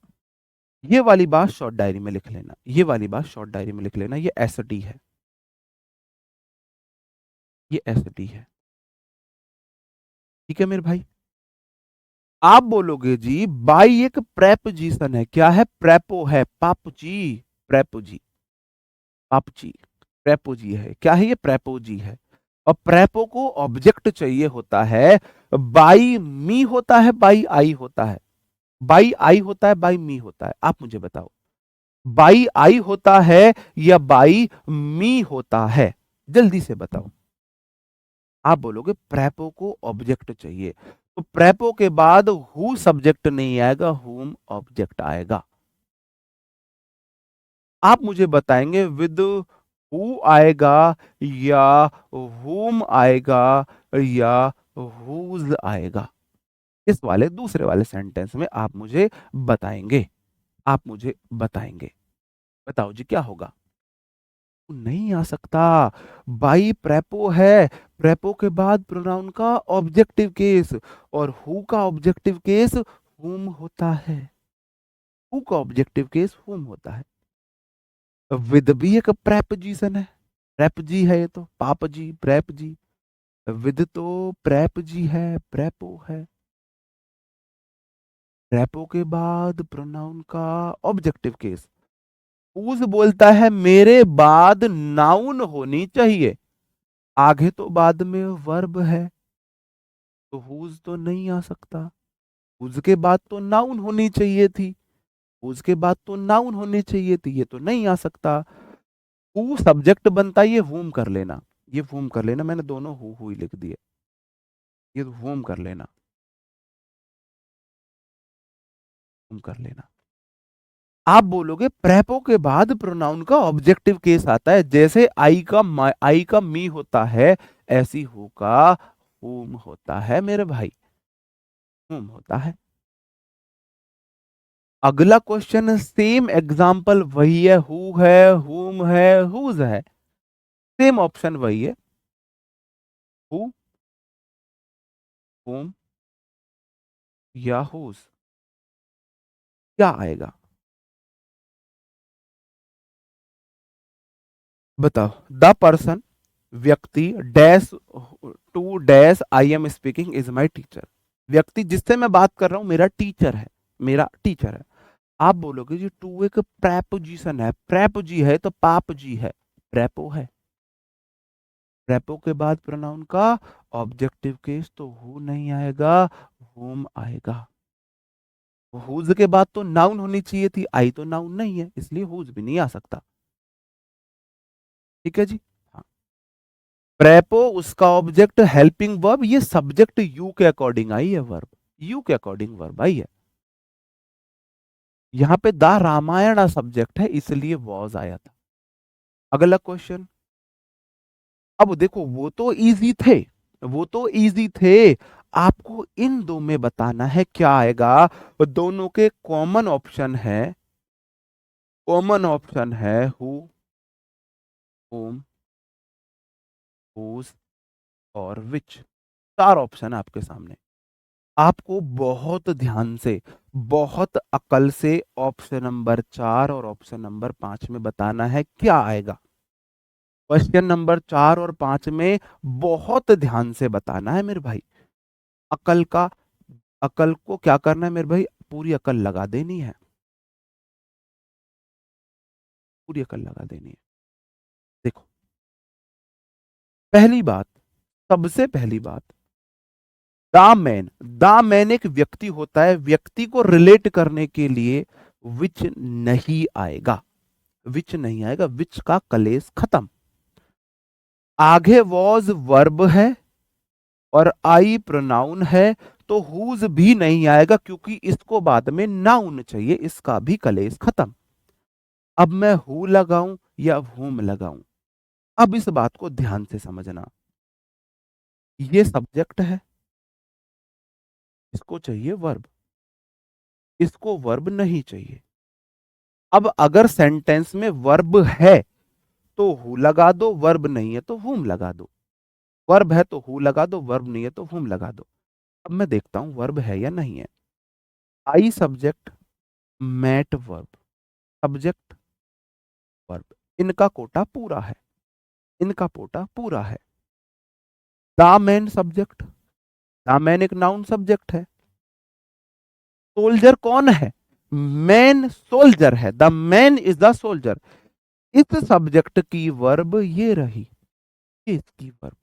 ये वाली बात शॉर्ट डायरी में लिख लेना, ये वाली बात शॉर्ट डायरी में लिख लेना। ये एसटी है, ये एसटी है। ठीक है मेरे भाई। आप बोलोगे जी बाई एक प्रेपोजिशन है, क्या है? प्रेपो है, पापजी, प्रेपोजी, पापजी, प्रेपोजी है। क्या है ये? प्रेपोजी है। और प्रेपो को ऑब्जेक्ट चाहिए होता है, बाई मी होता है, बाई आई होता है, बाई आई होता है, बाई मी होता है। आप मुझे बताओ, बाई आई होता है या बाई मी होता है? जल्दी से बताओ। आप बोलोगे प्रेपो को ऑब्जेक्ट चाहिए, तो प्रेपो के बाद हु सब्जेक्ट नहीं आएगा, हुम ऑब्जेक्ट आएगा। आप मुझे बताएंगे विद हु आएगा या हुम आएगा या हुज आएगा? इस वाले दूसरे वाले सेंटेंस में आप मुझे बताएंगे, आप मुझे बताएंगे। बताओ जी क्या होगा? नहीं आ सकता। बाई प्रेपो है, प्रेपो के बाद प्रोनाउन का ऑब्जेक्टिव केस, और हु का ऑब्जेक्टिव केस हुम होता है, हु का ऑब्जेक्टिव केस हुम होता है। विद भी एक प्रेपोजिशन है, प्रेप जी है, ये तो पाप जी, प्रेप जी। विद तो प्रेप जी है, प्रेपो है। प्रेपो के बाद प्रोनाउन का ऑब्जेक्टिव केस। हुज बोलता है मेरे बाद नाउन होनी चाहिए, आगे तो बाद में वर्ब है, तो हुज तो नहीं आ सकता। हुज के बाद तो नाउन होनी चाहिए थी, हुज के बाद तो नाउन होनी चाहिए थी, ये तो नहीं आ सकता। हु सब्जेक्ट बनता है, ये हुम कर लेना, ये हुम कर लेना, मैंने दोनों हु ही लिख दिए, ये हुम कर लेना, हुम कर लेना। आप बोलोगे प्रेपो के बाद प्रोनाउन का ऑब्जेक्टिव केस आता है, जैसे आई का मी होता है, ऐसी हु का हुम होता है मेरे भाई, हुम होता है। अगला क्वेश्चन सेम एग्जाम्पल वही है, हु है, हुम है, हुज है, सेम ऑप्शन वही है, हु, हुम या हुज, क्या आएगा? बताओ। द पर्सन, व्यक्ति, dash to dash I am speaking is my teacher. व्यक्ति जिससे मैं बात कर रहा हूं मेरा टीचर है, मेरा टीचर है। आप बोलोगे जी टू एक प्रेपोजिशन है, प्रेपोजी है तो पाप जी है, प्रेपो है। प्रेपो के बाद प्रोनाउन का ऑब्जेक्टिव केस, तो हु नहीं आएगा, हुम आएगा। हुज के बाद तो नाउन होनी चाहिए थी, आई तो नाउन नहीं है, इसलिए हुज भी नहीं आ सकता। ठीक है जी। हाँ। प्रेपो उसका ऑब्जेक्ट, हेल्पिंग वर्ब, ये सब्जेक्ट यू के अकॉर्डिंग आई है, वर्ब यू के अकॉर्डिंग वर्ब आई है। यहां पे द रामायण सब्जेक्ट है, इसलिए वॉज आया था। अगला क्वेश्चन। अब देखो वो तो इजी थे, वो तो इजी थे, आपको इन दो में बताना है क्या आएगा। दोनों के कॉमन ऑप्शन है, कॉमन ऑप्शन है हु, होम, हुज और विच। चार ऑप्शन है आपके सामने। आपको बहुत ध्यान से, बहुत अकल से ऑप्शन नंबर 4 और ऑप्शन नंबर 5 में बताना है क्या आएगा। क्वेश्चन नंबर 4 और 5 में बहुत ध्यान से बताना है मेरे भाई। अकल का, अकल को क्या करना है मेरे भाई, पूरी अकल लगा देनी है, पूरी अकल लगा देनी है। देखो, पहली बात, सबसे पहली बात, द मैन एक व्यक्ति होता है, व्यक्ति को रिलेट करने के लिए विच नहीं आएगा, विच नहीं आएगा, विच का कलेश खत्म। आगे वॉज वर्ब है और आई प्रोनाउन है, तो हुज भी नहीं आएगा क्योंकि इसको बाद में नाउन चाहिए, इसका भी कलेश खत्म। अब मैं हु लगाऊं या हुम लगाऊं, अब इस बात को ध्यान से समझना। ये सब्जेक्ट है, इसको चाहिए वर्ब, इसको वर्ब नहीं चाहिए। अब अगर सेंटेंस में वर्ब है तो हु लगा दो, वर्ब नहीं है तो हुम लगा दो। वर्ब है तो हु लगा दो, वर्ब नहीं है तो हुम लगा दो। अब मैं देखता हूं वर्ब है या नहीं है। I subject, met verb, subject verb, इनका कोटा पूरा है, इनका कोटा पूरा है। The man subject, the man एक नाउन सब्जेक्ट है। सोल्जर कौन है? मैन सोल्जर है, the man is the soldier. इस सब्जेक्ट की वर्ब ये रही, ये इसकी वर्ब,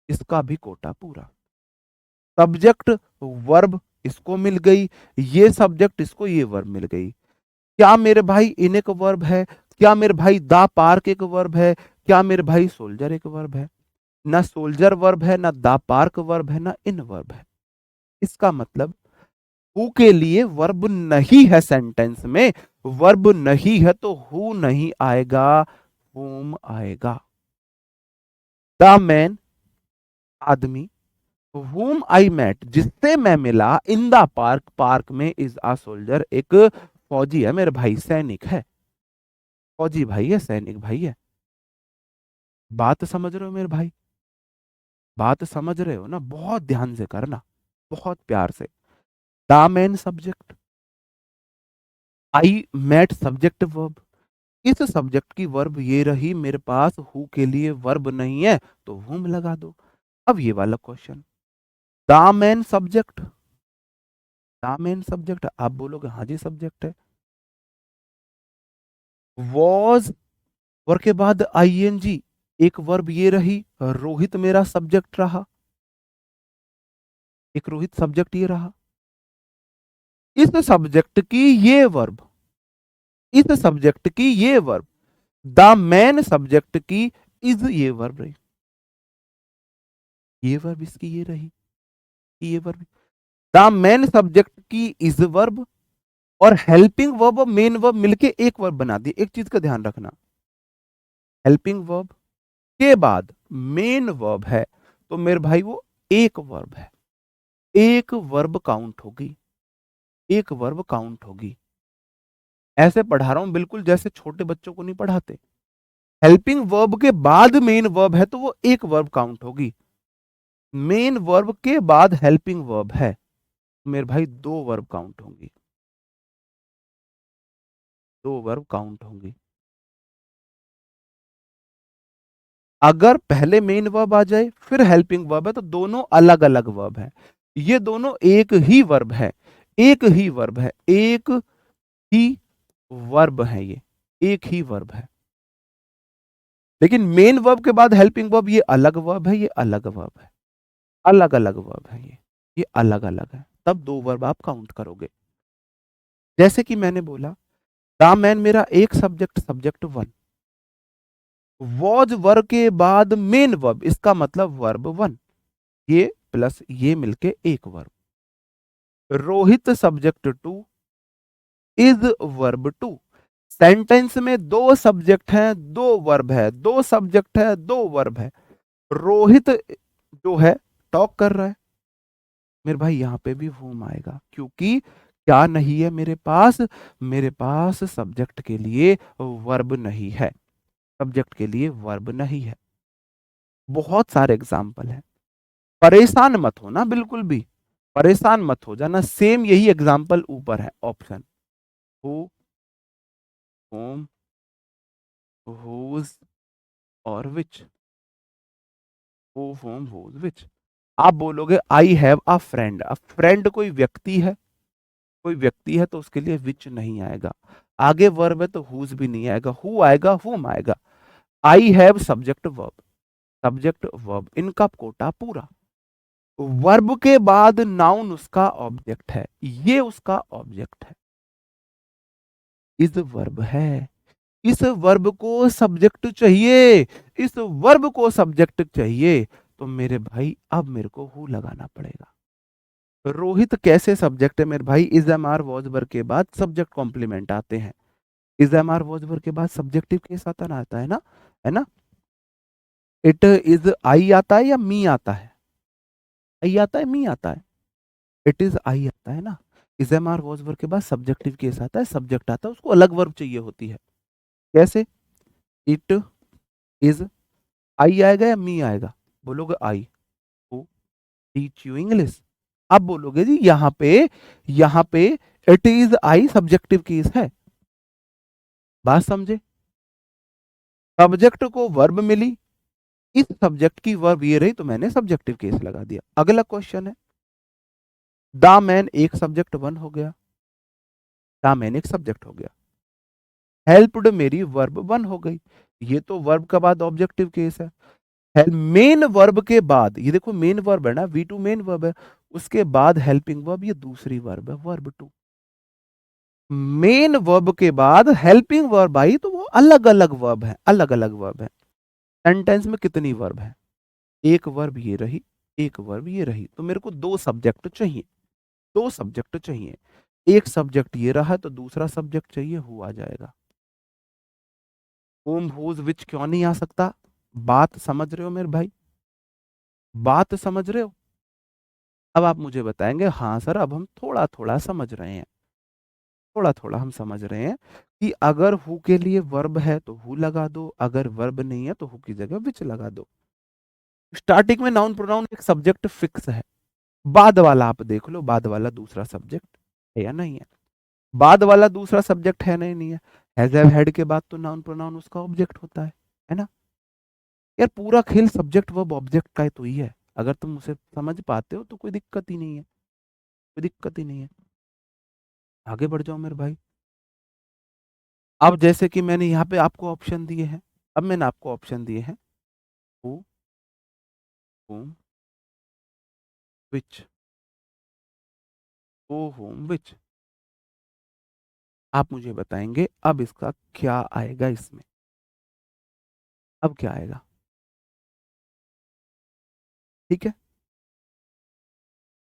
इसका भी कोटा पूरा। सब्जेक्ट वर्ब इसको मिल गई, ये सब्जेक्ट इसको ये वर्ब मिल गई। क्या मेरे भाई इन एक वर्ब है? क्या मेरे भाई द पार्क एक वर्ब है? क्या मेरे भाई सोल्जर एक वर्ब है? ना सोल्जर वर्ब है, ना द पार्क वर्ब है, ना इन वर्ब है। इसका मतलब हु के लिए वर्ब नहीं है, सेंटेंस में वर्ब नहीं है तो हु नहीं आएगा, हुम आएगा। द मैन आदमी, whom I met जिससे मैं मिला, इन द पार्क पार्क में, इज अ सोल्जर एक फौजी है मेरे भाई, सैनिक है, फौजी भाई है, सैनिक भाई है। बात समझ रहे हो मेरे भाई? बात समझ रहे हो ना? बहुत ध्यान से करना, बहुत प्यार से। The man subject, I met subject verb, इस सब्जेक्ट की वर्ब ये रही मेरे पास, हु के लिए वर्ब नहीं है तो हुम लगा दो। अब ये वाला question, the man subject, the man subject, आप बोलोगे हाँ जी सब्जेक्ट है। वॉज वर्ब के बाद आईएनजी, एक वर्ब ये रही, रोहित मेरा सब्जेक्ट रहा, एक रोहित सब्जेक्ट ये रहा। इस सब्जेक्ट की ये वर्ब, इस सब्जेक्ट की ये वर्ब, द मैन सब्जेक्ट की इज ये वर्ब रही, ये वर्ब इसकी ये रही, ये वर्ब। द मैन सब्जेक्ट की इज वर्ब और हेल्पिंग वर्ब और मेन वर्ब मिलके एक वर्ब बना दी। एक चीज का ध्यान रखना, हेल्पिंग वर्ब के बाद मेन वर्ब है तो मेरे भाई वो एक वर्ब है, एक वर्ब काउंट होगी, एक वर्ब काउंट होगी। ऐसे पढ़ा रहा हूं बिल्कुल जैसे छोटे बच्चों को नहीं पढ़ाते। हेल्पिंग वर्ब के बाद मेन वर्ब है तो वो एक वर्ब काउंट होगी, मेन वर्ब के बाद हेल्पिंग वर्ब है मेरे भाई दो वर्ब काउंट होंगी, दो वर्ब काउंट होंगी। अगर पहले मेन वर्ब आ जाए फिर हेल्पिंग वर्ब है तो दोनों अलग अलग वर्ब है, ये दोनों एक ही वर्ब है, एक ही वर्ब है, एक ही वर्ब है, ये एक ही वर्ब है। लेकिन मेन वर्ब के बाद हेल्पिंग वर्ब ये अलग वर्ब है, ये अलग वर्ब है, अलग अलग वर्ब है, ये अलग अलग है, तब दो वर्ब आप काउंट करोगे। जैसे कि मैंने बोला द मैन मेरा एक subject, subject one, was verb के बाद मेन वर्ब, इसका मतलब वर्ब वन, ये प्लस ये मिलके एक verb. Rohit subject two is verb two, sentence में दो सब्जेक्ट हैं, दो वर्ब है, दो सब्जेक्ट है, दो वर्ब है। रोहित जो है टॉक कर रहा है, मेरे भाई यहां पे भी वूम आएगा क्योंकि क्या नहीं है मेरे पास, मेरे पास सब्जेक्ट के लिए वर्ब नहीं है, सब्जेक्ट के लिए वर्ब नहीं है। बहुत सारे एग्जाम्पल है, परेशान मत हो ना, बिल्कुल भी परेशान मत हो जाना, सेम यही एग्जाम्पल ऊपर है ऑप्शन, हु, होम, हुज और विच, हु, होम, हुज, विच। आप बोलोगे I have a friend, a friend कोई व्यक्ति है, कोई व्यक्ति है तो उसके लिए विच नहीं आएगा। आगे वर्ब है तो हुज भी नहीं आएगा, हु आएगा, हुम आएगा। I have subject verb, subject verb इनका कोटा पूरा। वर्ब के बाद नाउन उसका ऑब्जेक्ट है, ये उसका ऑब्जेक्ट है, इस वर्ब है, इस वर्ब को सब्जेक्ट चाहिए, इस वर्ब को सब्जेक्ट चाहिए, तो मेरे भाई अब मेरे को हु लगाना पड़ेगा। रोहित कैसे सब्जेक्ट है मेरे भाई? Is am are was verb के बाद सब्जेक्ट कॉम्प्लीमेंट आते हैं, is am are was verb के बाद सब्जेक्टिव केस आता ना, आता है ना, है ना। इट इज आई आता है या मी आता है? आई आता है, मी आता है? इट इज आई आता है ना। Is am are was verb के बाद सब्जेक्टिव केस आता है, सब्जेक्ट आता है, उसको अलग वर्ब चाहिए होती है। कैसे? इट इज, आई आएगा या मी आएगा? बोलोगे I. Who teach you English. अब बोलोगे जी यहाँ पे it is I subjective case है। बात समझे? सब्जेक्ट को वर्ब मिली, इस सब्जेक्ट की वर्ब ये रही, तो मैंने सब्जेक्टिव केस लगा दिया। अगला क्वेश्चन है, द मैन एक सब्जेक्ट वन हो गया, द मैन एक सब्जेक्ट हो गया, हेल्प्ड मेरी वर्ब वन हो गई, ये तो वर्ब का बाद ऑब्जेक्टिव केस है। मेन वर्ब के बाद, ये देखो मेन वर्ब है ना, वी टू मेन वर्ब है, उसके बाद हेल्पिंग वर्ब, ये दूसरी वर्ब है वर्ब टू। मेन वर्ब के बाद हेल्पिंग वर्ब आई, तो वो अलग अलग वर्ब है, अलग अलग वर्ब है। सेंटेंस में कितनी वर्ब है? एक वर्ब ये रही, एक वर्ब ये रही, तो मेरे को दो सब्जेक्ट चाहिए, दो सब्जेक्ट चाहिए। एक सब्जेक्ट ये रहा तो दूसरा सब्जेक्ट चाहिए, हु आ जाएगा। होम हुज विच क्यों नहीं आ सकता? बात समझ रहे हो मेरे भाई? बात समझ रहे हो? अब आप मुझे बताएंगे हाँ सर अब हम थोड़ा थोड़ा समझ रहे हैं, थोड़ा थोड़ा हम समझ रहे हैं कि अगर हु के लिए वर्ब है तो हु लगा दो, अगर वर्ब नहीं है तो हु की जगह विच लगा दो। स्टार्टिंग में नाउन प्रोनाउन एक सब्जेक्ट फिक्स है, बाद वाला आप देख लो, बाद वाला दूसरा सब्जेक्ट है या नहीं है? बाद वाला दूसरा सब्जेक्ट है नहीं, नहीं है। हैज हैव हैड के बाद तो नाउन प्रोनाउन उसका ऑब्जेक्ट होता है ना। यार पूरा खेल सब्जेक्ट वर्ब ऑब्जेक्ट का ही तो ही है, अगर तुम उसे समझ पाते हो तो कोई दिक्कत ही नहीं है, कोई दिक्कत ही नहीं है। आगे बढ़ जाओ मेरे भाई। अब जैसे कि मैंने यहाँ पे आपको ऑप्शन दिए हैं, अब मैंने आपको ऑप्शन दिए हैं, who, whom, which, who, whom, which। आप मुझे बताएंगे अब इसका क्या आएगा इसमें, अब क्या आएगा? ठीक है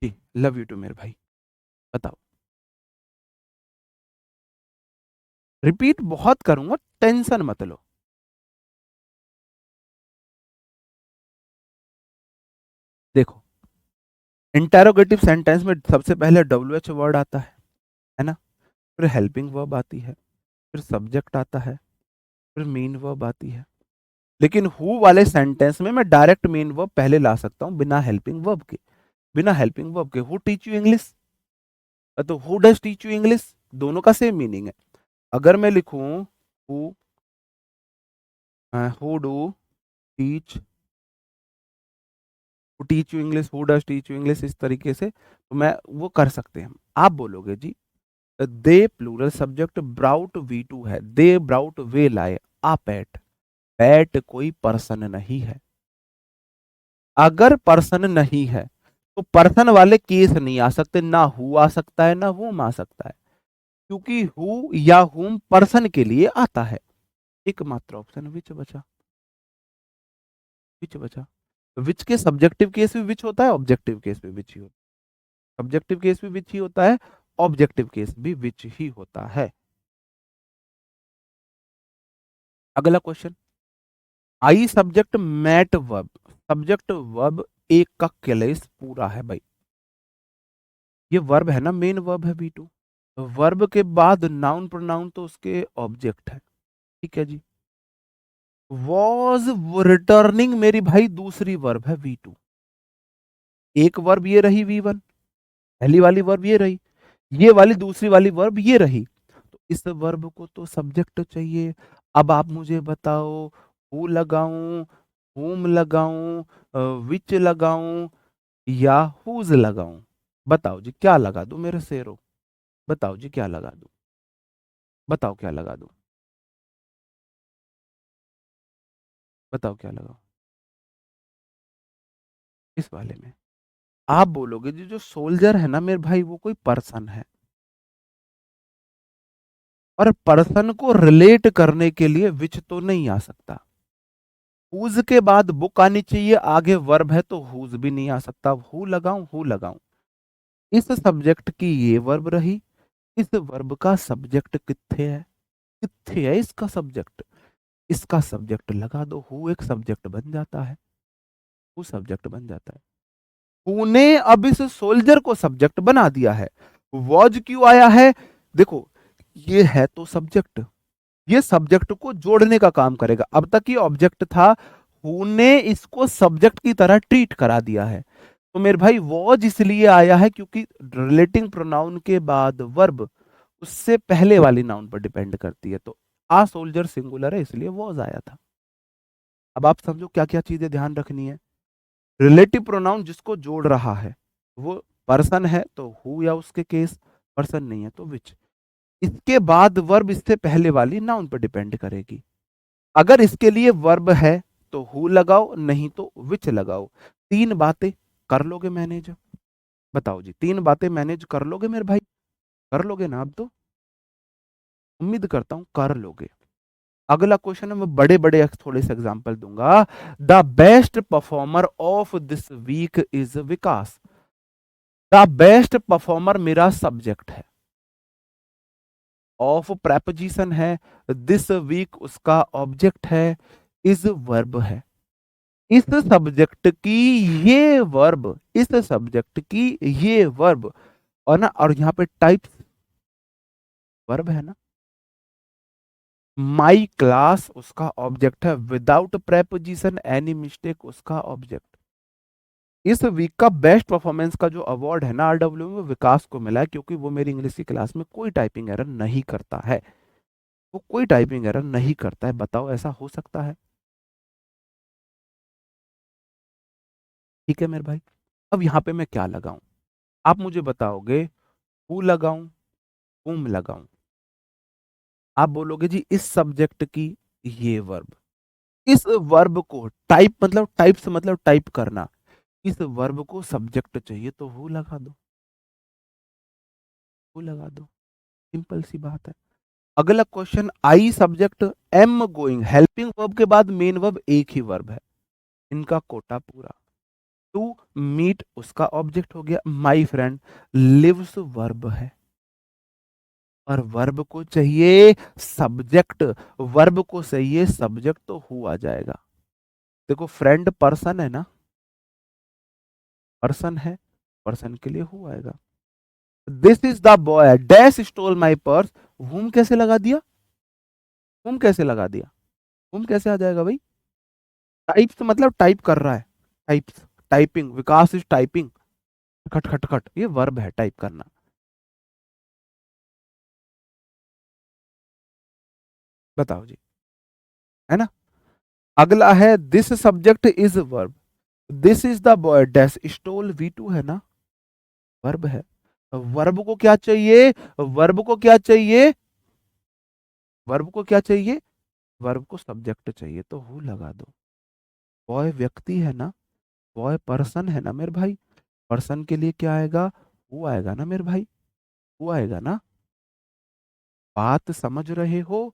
जी, लव यू टू मेरे भाई। बताओ। रिपीट बहुत करूंगा, टेंशन मत लो। देखो, इंटेरोगेटिव सेंटेंस में सबसे पहले डब्ल्यू एच वर्ड आता है ना, फिर हेल्पिंग वर्ब आती है, फिर सब्जेक्ट आता है, फिर मेन वर्ब आती है। लेकिन हु वाले सेंटेंस में मैं डायरेक्ट मेन वर्ब पहले ला सकता हूं, बिना हेल्पिंग वर्ब के, बिना हेल्पिंग वर्ब के। हु टीच यू इंग्लिश, तो who does teach you English, दोनों का सेम मीनिंग है। अगर मैं लिखूं who, who do teach, who teach you English, who does teach you English, इस तरीके से तो मैं वो कर सकते हैं। आप बोलोगे जी they plural subject, brought V two है, दे ब्राउट वे लाए आ पैट, पैट कोई पर्सन नहीं है। अगर पर्सन नहीं है तो पर्सन वाले केस नहीं आ सकते, ना हु आ सकता है ना हुम आ सकता है, क्योंकि हु या हुम पर्सन के लिए आता है। एकमात्र ऑप्शन विच बचा, विच बचा। विच के सब्जेक्टिव केस में विच होता है, ऑब्जेक्टिव केस में विच ही होता है, सब्जेक्टिव केस में विच ही होता है, ऑब्जेक्टिव केस भी विच ही होता है। अगला question, I subject met verb, subject verb एक का क्लेश पूरा है भाई, ये वर्ब है ना, मेन वर्ब है वी टू, वर्ब के बाद नाउन प्रोनाउन तो उसके ऑब्जेक्ट है, ठीक है जी। वॉज रिटर्निंग मेरी भाई दूसरी वर्ब है वी टू, एक वर्ब ये रही वी वन, पहली वाली वर्ब ये रही, ये वाली दूसरी वाली वर्ब ये रही, तो इस वर्ब को तो सब्जेक्ट चाहिए। अब आप मुझे बताओ, हु लगाऊं, whom लगाऊं, विच लगाऊं या हुज लगाऊं? बताओ जी क्या लगा दूं मेरे शेरों, बताओ जी क्या लगा दूं, बताओ क्या लगा दूं? बताओ क्या लगाओ इस वाले में। आप बोलोगे जी जो सोल्जर है ना मेरे भाई वो कोई पर्सन है, और पर्सन को रिलेट करने के लिए विच तो नहीं आ सकता। हुज के बाद बुक आनी चाहिए, आगे वर्ब है तो हुज भी नहीं आ सकता। हु लगाऊं हु लगाऊं, इस सब्जेक्ट की ये वर्ब रही, इस वर्ब का सब्जेक्ट कित्थे है, कित्थे है इसका सब्जेक्ट, इसका सब्जेक्ट लगा दो, हु एक सब्जेक्ट बन जाता है, हु सब्जेक्ट बन जाता है। हु ने अब इस सोल्जर को सब्जेक्ट बना दिया है। वॉज क्यों आया है, देखो ये है तो सब्जेक्ट, ये सब्जेक्ट को जोड़ने का काम करेगा। अब तक ये ऑब्जेक्ट था, हु ने इसको सब्जेक्ट की तरह ट्रीट करा दिया है। तो मेरे भाई वॉज इसलिए आया है क्योंकि रिलेटिंग प्रोनाउन के बाद वर्ब उससे पहले वाली नाउन पर डिपेंड करती है। तो आ सोल्जर सिंगुलर है इसलिए वॉज आया था। अब आप समझो क्या क्या चीजें ध्यान रखनी है। रिलेटिव प्रोनाउन जिसको जोड़ रहा है वो पर्सन है तो हु या उसके केस, पर्सन नहीं है तो विच। इसके बाद वर्ब इससे पहले वाली नाउन पर डिपेंड करेगी। अगर इसके लिए वर्ब है तो हु लगाओ, नहीं तो विच लगाओ। तीन बातें कर लोगे मैनेज, बताओ जी तीन बातें मैनेज कर लोगे मेरे भाई, कर लोगे ना? अब तो उम्मीद करता हूं कर लोगे। अगला क्वेश्चन है, मैं बड़े बड़े थोड़े से एग्जांपल दूंगा। The best performer of this week is Vikas. The best performer मेरा सब्जेक्ट है, ऑफ प्रेपोजिशन है, दिस वीक उसका ऑब्जेक्ट है, इज वर्ब है। इस सब्जेक्ट की ये वर्ब, इस सब्जेक्ट की ये वर्ब, और ना और यहां पे टाइप्स वर्ब है ना। माई क्लास उसका ऑब्जेक्ट है, विदाउट प्रेपोजिशन एनी मिस्टेक उसका ऑब्जेक्ट। इस वीक का बेस्ट परफॉर्मेंस का जो अवार्ड है ना आरडब्ल्यू में, विकास को मिला है क्योंकि वो मेरी इंग्लिश की क्लास में कोई टाइपिंग एरर नहीं करता है, वो कोई टाइपिंग एरर नहीं करता है। बताओ ऐसा हो सकता है? ठीक है मेरे भाई। अब यहां पे मैं क्या लगाऊं, आप मुझे बताओगे हु लगाऊं whom लगाऊं? आप बोलोगे जी इस सब्जेक्ट की ये वर्ब, इस वर्ब को टाइप मतलब टाइप से मतलब टाइप करना, इस वर्ब को सब्जेक्ट चाहिए तो हु लगा दो, हु लगा दो, सिंपल सी बात है। अगला question, I subject am going, helping verb के बाद मेन वर्ब एक ही वर्ब है, इनका कोटा पूरा। टू मीट उसका ऑब्जेक्ट हो गया, माई फ्रेंड लिव्स वर्ब है, और वर्ब को चाहिए सब्जेक्ट, वर्ब को चाहिए सब्जेक्ट तो हु आ जाएगा। देखो फ्रेंड पर्सन है ना, पर्सन है, पर्सन के लिए हु आएगा। This is the boy dash stole my purse, हुम कैसे लगा दिया, हुम कैसे लगा दिया, हुम कैसे आ जाएगा भाई? टाइप्स मतलब टाइप कर रहा है, types typing, Vikas is typing, खट खट खट, ये वर्ब है टाइप करना। बताओ जी, है ना। अगला है this subject is verb, this is the boy dash stole V two है ना, वर्ब है। वर्ब को क्या चाहिए, वर्ब को क्या चाहिए, वर्ब को क्या चाहिए, वर्ब को सब्जेक्ट चाहिए तो हु लगा दो। बॉय व्यक्ति है ना, बॉय पर्सन है ना मेरे भाई, पर्सन के लिए क्या आएगा, हु आएगा ना मेरे भाई, हु आएगा ना। बात समझ रहे हो?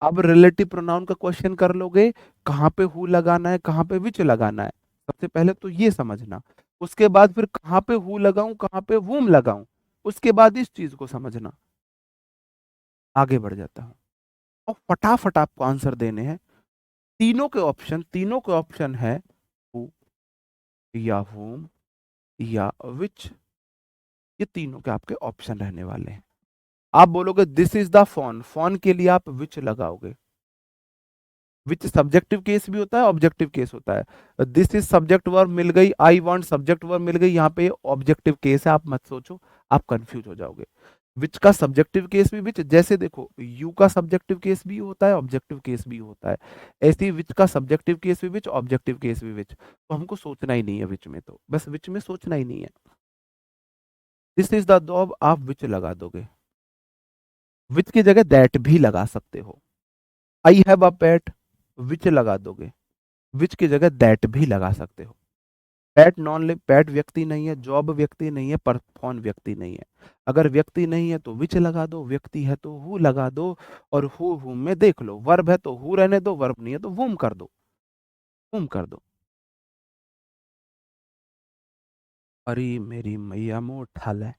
अब रिलेटिव प्रोनाउन का क्वेश्चन कर लोगे, कहाँ पे हु लगाना है कहाँ पे विच लगाना है, सबसे पहले तो ये समझना। उसके बाद फिर कहाँ पे हु लगाऊं कहाँ पे वुम लगाऊं, उसके बाद इस चीज को समझना। आगे बढ़ जाता हूं और फटाफट आपको आंसर देने हैं। तीनों के ऑप्शन है हु या whom या विच, ये तीनों के आपके ऑप्शन रहने वाले हैं। आप बोलोगे this is the phone, phone के लिए आप विच लगाओगे, विच सब्जेक्टिव केस भी होता है ऑब्जेक्टिव केस होता है। दिस इज सब्जेक्ट वर्ब मिल गई, आई वांट सब्जेक्ट वर्ब मिल गई, यहाँ पे ऑब्जेक्टिव केस है, आप मत सोचो, आप कंफ्यूज हो जाओगे। विच का सब्जेक्टिव केस भी विच, जैसे देखो यू का सब्जेक्टिव केस भी होता है ऑब्जेक्टिव केस भी होता है, ऐसे ही विच का सब्जेक्टिव केस भी विच, ऑब्जेक्टिव केस भी विच। तो हमको सोचना ही नहीं है विच में, तो बस विच में सोचना ही नहीं है। दिस इज द डॉग, आप विच लगा दोगे, विच की जगह दैट भी लगा सकते हो। आई हैव अ पेट, विच लगा दोगे, विच की जगह दैट भी लगा सकते हो। पैट नॉन लिव, पैट व्यक्ति नहीं है, जॉब व्यक्ति नहीं है, पर फोन व्यक्ति नहीं है। अगर व्यक्ति नहीं है तो विच लगा दो, व्यक्ति है तो हु लगा दो, और हु में देख लो, वर्ब है तो हु रहने दो, वर्ब नहीं है तो वुम कर दो, वुम कर दो। अरे मेरी मैया मोह ठाल है।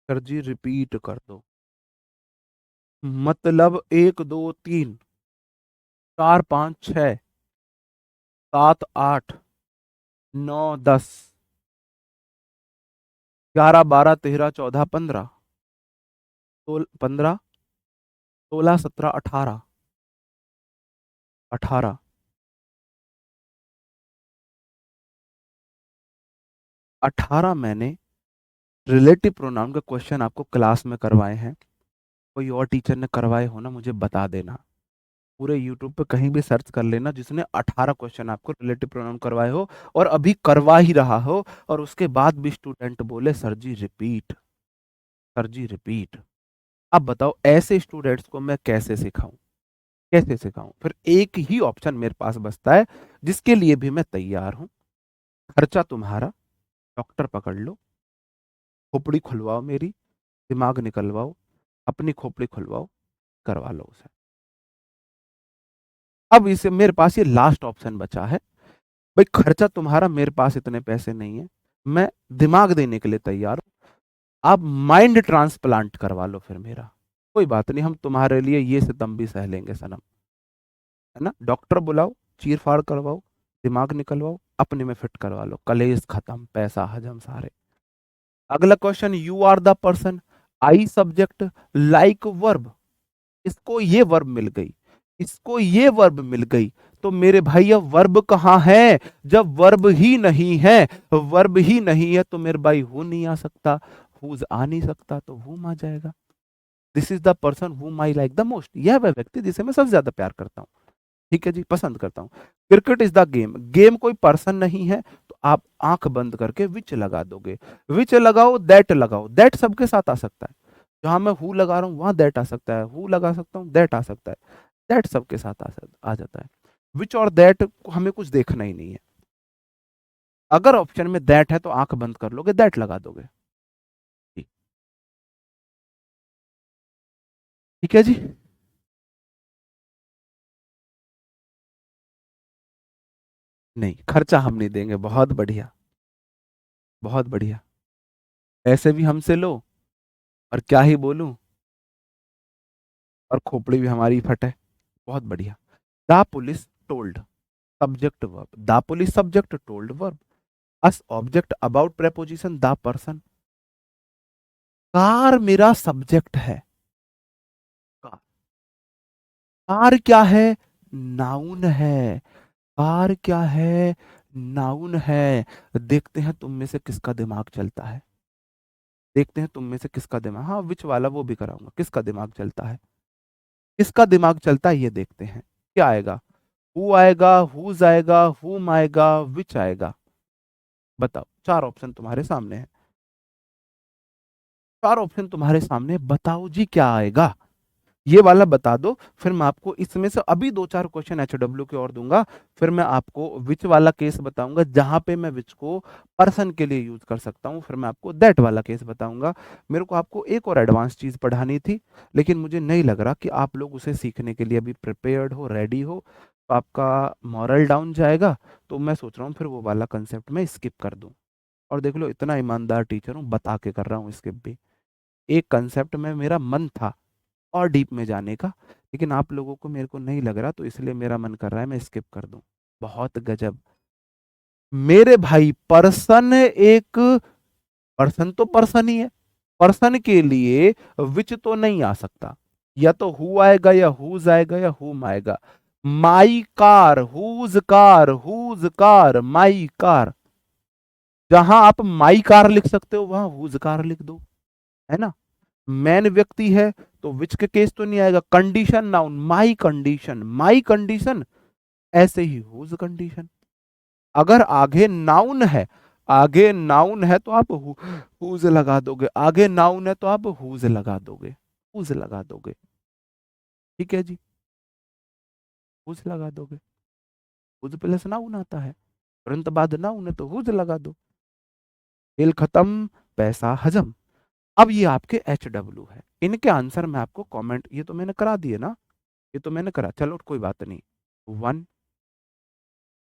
सर जी रिपीट कर दो। मतलब 1 2 3 4 5 6 7 8 9 10 11 12 13 14 15 15 16 17 18 18 18 मैंने रिलेटिव प्रोनाउन का क्वेश्चन आपको क्लास में करवाए हैं। कोई और टीचर ने करवाए हो ना, मुझे बता देना। पूरे यूट्यूब पे कहीं भी सर्च कर लेना जिसने 18 क्वेश्चन आपको रिलेटिव प्रोनाउन करवाए हो और अभी करवा ही रहा हो, और उसके बाद भी स्टूडेंट बोले सर जी रिपीट, सर जी रिपीट। अब बताओ ऐसे स्टूडेंट्स को मैं कैसे सिखाऊं, कैसे सिखाऊं? फिर एक ही ऑप्शन मेरे पास बचता है जिसके लिए भी मैं तैयार हूं। खर्चा तुम्हारा, डॉक्टर पकड़ लो, खोपड़ी खुलवाओ मेरी, दिमाग निकलवाओ, अपनी खोपड़ी खुलवाओ, करवा लो उसे। अब इसे मेरे पास ये लास्ट ऑप्शन बचा है। भाई खर्चा तुम्हारा, मेरे पास इतने पैसे नहीं है, मैं दिमाग देने के लिए तैयार हूं, आप माइंड ट्रांसप्लांट करवा लो फिर मेरा। कोई बात नहीं, हम तुम्हारे लिए ये सितम भी सह लेंगे सनम, है ना? डॉक्टर बुलाओ, चीर फाड़ करवाओ, दिमाग निकलवाओ, अपने में फिट करवा लो, कलेश खत्म, पैसा हजम सारे। अगला question, you are the person, I subject, like verb, इसको ये वर्ब मिल गई, इसको ये वर्ब मिल गई, तो मेरे भाई अब वर्ब कहाँ है? जब वर्ब ही नहीं है, वर्ब ही नहीं है तो मेरे भाई हु नहीं आ सकता, हुज आ नहीं सकता, तो हुम आ जाएगा। This is the person whom I like the most, यह वह व्यक्ति जिसे मैं सबसे ज्यादा प्यार करता हूँ। ठीक है जी, पसंद करता हूँ। Cricket is the game, game कोई पर्सन नहीं है, तो आप आंख बंद करके विच लगा दोगे। विच लगाओ, दैट लगाओ, दैट सबके साथ आ सकता है। जहां मैं हु लगा रहा हूं वहां दैट आ सकता है, हु लगा सकता हूं दैट आ सकता है, दैट सबके साथ आ जाता है। विच और दैट हमें कुछ देखना ही नहीं है। अगर ऑप्शन में दैट है तो आंख बंद कर लोगे, दैट लगा दोगे। ठीक, ठीक है जी। नहीं, खर्चा हम नहीं देंगे, बहुत बढ़िया, बहुत बढ़िया। ऐसे भी हमसे लो, और क्या ही बोलूं, और खोपड़ी भी हमारी फटे, बहुत बढ़िया। The police told, subject verb, the police subject, told verb, us object, about preposition, the person. Car मेरा सब्जेक्ट है, कार, कार क्या है? नाउन है, कार क्या है? नाउन है। देखते हैं तुम में से किसका दिमाग चलता है, देखते हैं तुम में से किसका दिमाग, हाँ विच वाला वो भी कराऊंगा, किसका दिमाग चलता है, किसका दिमाग चलता है ये देखते हैं। क्या आएगा? हु आएगा, हुज आएगा, हुम आएगा, विच आएगा? बताओ, चार ऑप्शन तुम्हारे सामने है, चार ऑप्शन तुम्हारे सामने, बताओ जी क्या आएगा? ये वाला बता दो, फिर मैं आपको इसमें से अभी दो चार क्वेश्चन एचडब्ल्यू के और दूंगा, फिर मैं आपको विच वाला केस बताऊंगा जहां पे मैं विच को पर्सन के लिए यूज कर सकता हूं, फिर मैं आपको दैट वाला केस बताऊंगा। मेरे को आपको एक और एडवांस चीज पढ़ानी थी, लेकिन मुझे नहीं लग रहा कि आप लोग उसे सीखने के लिए अभी प्रिपेयर्ड हो, रेडी हो, तो आपका मॉरल डाउन जाएगा। तो मैं सोच रहा हूँ फिर वो वाला कंसेप्ट मैं स्किप कर दूं। और देख लो, इतना ईमानदार टीचर हूँ, बता के कर रहा हूँ स्किप भी। एक कंसेप्ट में मेरा मन था और डीप में जाने का, लेकिन आप लोगों को मेरे को नहीं लग रहा, तो इसलिए मेरा मन कर रहा है मैं स्किप कर दूं। बहुत गजब मेरे भाई, पर्सन एक, पर्सन तो पर्सन ही है, पर्सन के लिए विच तो नहीं आ सकता, या तो हु आएगा या हुज आएगा या हुम आएगा। My car, whose car, my car, जहां आप माई कार लिख सकते हो वहां हुज कार लिख दो, है ना? मैन व्यक्ति है तो विच के केस तो नहीं आएगा। Condition noun, my condition, my condition, ऐसे ही हुज कंडीशन। अगर आगे नाउन है, आगे नाउन है तो आप हुज लगा दोगे, आगे नाउन है तो आप हुज लगा दोगे, हुज लगा दोगे। ठीक है जी। हुज लगा दोगे, हुज प्लस नाउन आता है, तुरंत बाद नाउन है तो हुज लगा दो, खेल खत्म, पैसा हजम। अब ये आपके HW है, इनके आंसर मैं आपको कमेंट, ये तो मैंने करा दिए ना, ये तो मैंने करा, चलो कोई बात नहीं। 1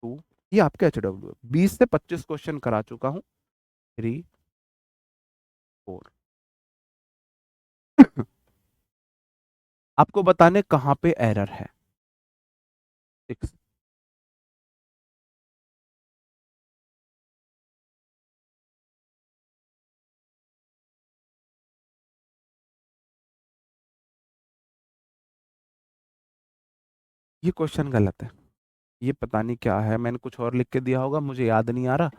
2, ये आपके HW है, 20 से 25 क्वेश्चन करा चुका हूँ। 3 4 आपको बताने कहाँ पे एरर है। 6 ये क्वेश्चन गलत है, ये पता नहीं क्या है, मैंने कुछ और लिख के दिया होगा, मुझे याद नहीं आ रहा,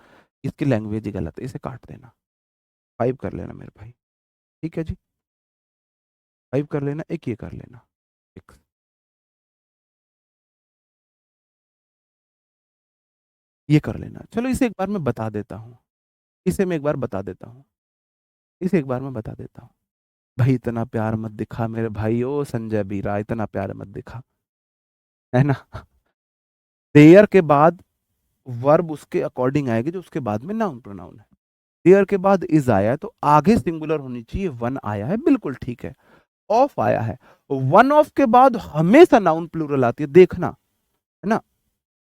इसकी लैंग्वेज ही गलत है, इसे काट देना, 5 कर लेना मेरे भाई, ठीक है जी, 5 कर लेना, एक ये कर लेना, 6, ये कर लेना। चलो इसे एक बार मैं बता देता हूँ, इसे मैं एक बार बता देता हूँ, इसे एक बार मैं बता देता हूँ। भाई इतना प्यार मत दिखा मेरे भाई, ओ संजय बीरा, इतना प्यार मत दिखा, है ना। देयर के बाद वर्ब उसके अकॉर्डिंग आएगी जो उसके बाद में नाउन प्रोनाउन है। देयर के बाद इज आया है तो आगे सिंगुलर होनी चाहिए, वन आया है, बिल्कुल ठीक है। ऑफ आया है, वन ऑफ के बाद हमेशा नाउन प्लूरल आती है, देखना, है ना।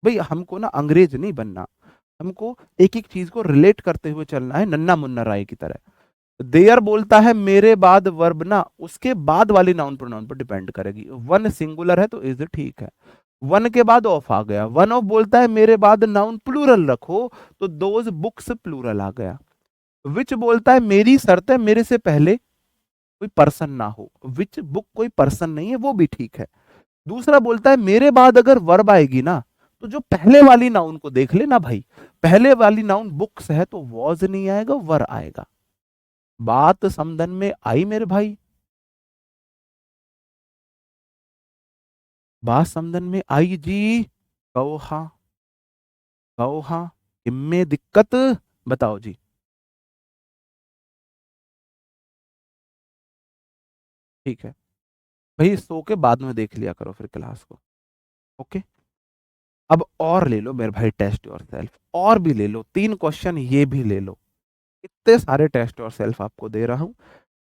भाई हमको ना अंग्रेज नहीं बनना, हमको एक एक चीज को रिलेट करते हुए चलना है, नन्ना मुन्ना राय की तरह। देयर बोलता है मेरे बाद वर्ब ना उसके बाद वाली नाउन प्रोनाउन पर डिपेंड करेगी, वन सिंगुलर है तो इज ठीक है। वन के बाद ऑफ आ गया, वन ऑफ बोलता है मेरे बाद नाउन प्लूरल रखो, तो दोज बुक्स प्लूरल आ गया। विच बोलता है मेरी शर्त है मेरे से पहले कोई पर्सन ना हो, विच बुक कोई पर्सन नहीं है, वो भी ठीक है। दूसरा बोलता है मेरे बाद अगर वर्ब आएगी ना तो जो पहले वाली नाउन को देख लेना भाई, पहले वाली नाउन बुक्स है तो वॉज नहीं आएगा, वर आएगा। बात समझन में आई मेरे भाई, बात समझन में आई जी। कहो हाँ, कहो हाँ, इनमें दिक्कत, बताओ जी। ठीक है भाई, सो के बाद में देख लिया करो फिर क्लास को, ओके। अब और ले लो मेरे भाई टेस्ट योर सेल्फ, और भी ले लो, 3 क्वेश्चन ये भी ले लो, इतने सारे टेस्ट योर सेल्फ आपको दे रहा हूँ।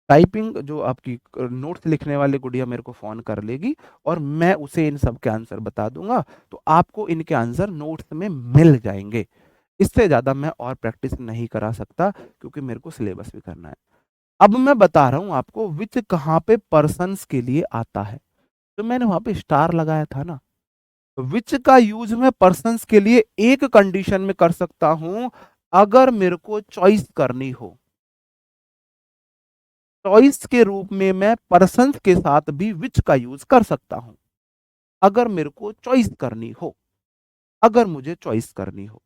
टाइपिंग जो आपकी नोट्स लिखने वाली गुड़िया मेरे को फोन कर लेगी और मैं उसे इन सब के आंसर बता दूंगा, तो आपको इनके आंसर नोट्स में मिल जाएंगे। इससे ज्यादा मैं और प्रैक्टिस नहीं करा सकता क्योंकि मेरे को सिलेबस भी करना है। अब मैं बता रहा हूं आपको विच कहाँ पे पर्सन्स के लिए आता है, तो मैंने वहां पे स्टार लगाया था ना, विच का यूज मैं पर्सन्स के लिए एक कंडीशन में कर सकता हूं, अगर मेरे को चॉइस करनी हो, चॉइस के रूप में मैं पर्सन के साथ भी विच का यूज कर सकता हूं, अगर मेरे को चॉइस करनी हो, अगर मुझे चॉइस करनी हो,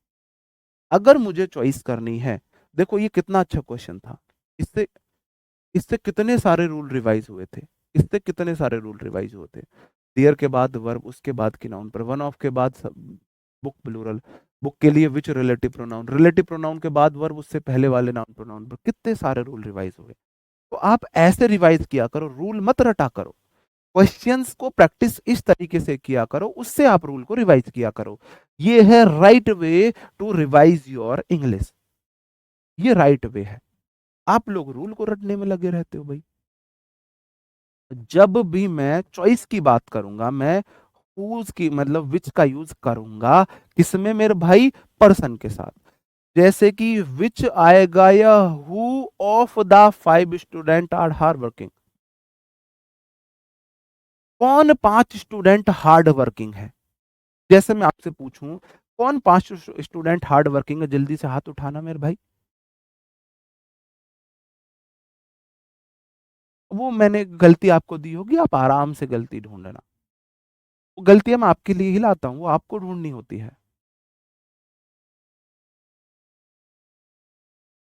अगर मुझे चॉइस करनी है। देखो ये कितना अच्छा क्वेश्चन था, इससे इससे कितने सारे रूल रिवाइज हुए थे, इससे कितने सारे रूल रिवाइज हुए थे। देयर के बाद वर्ब, उसके बाद की नाउन पर, वन ऑफ के बाद बुक प्लूरल, बुक के लिए विच रिलेटिव प्रोनाउन के बाद वर्ब, उससे पहले वाले नाउन प्रोनाउन पर, कितने सारे रूल रिवाइज हुए। तो आप ऐसे रिवाइज किया करो, रूल मत रटा करो, क्वेश्चंस को प्रैक्टिस इस तरीके से किया करो, उससे आप रूल को रिवाइज किया करो। ये है right way to revise your English, ये राइट वे है। आप लोग रूल को रटने में लगे रहते हो भाई। जब भी मैं चॉइस की बात करूंगा, मैं हुज की मतलब विच का यूज करूंगा, किसमें मेरे भाई, पर्सन के साथ। जैसे कि विच आएगा या who of the 5 student are hard working, कौन 5 स्टूडेंट हार्ड वर्किंग है। जैसे मैं आपसे पूछूं कौन 5 स्टूडेंट हार्ड वर्किंग है, जल्दी से हाथ उठाना मेरे भाई। वो मैंने गलती आपको दी होगी, आप आराम से गलती ढूंढना, वो गलतियां मैं आपके लिए ही लाता हूं, वो आपको ढूंढनी होती है।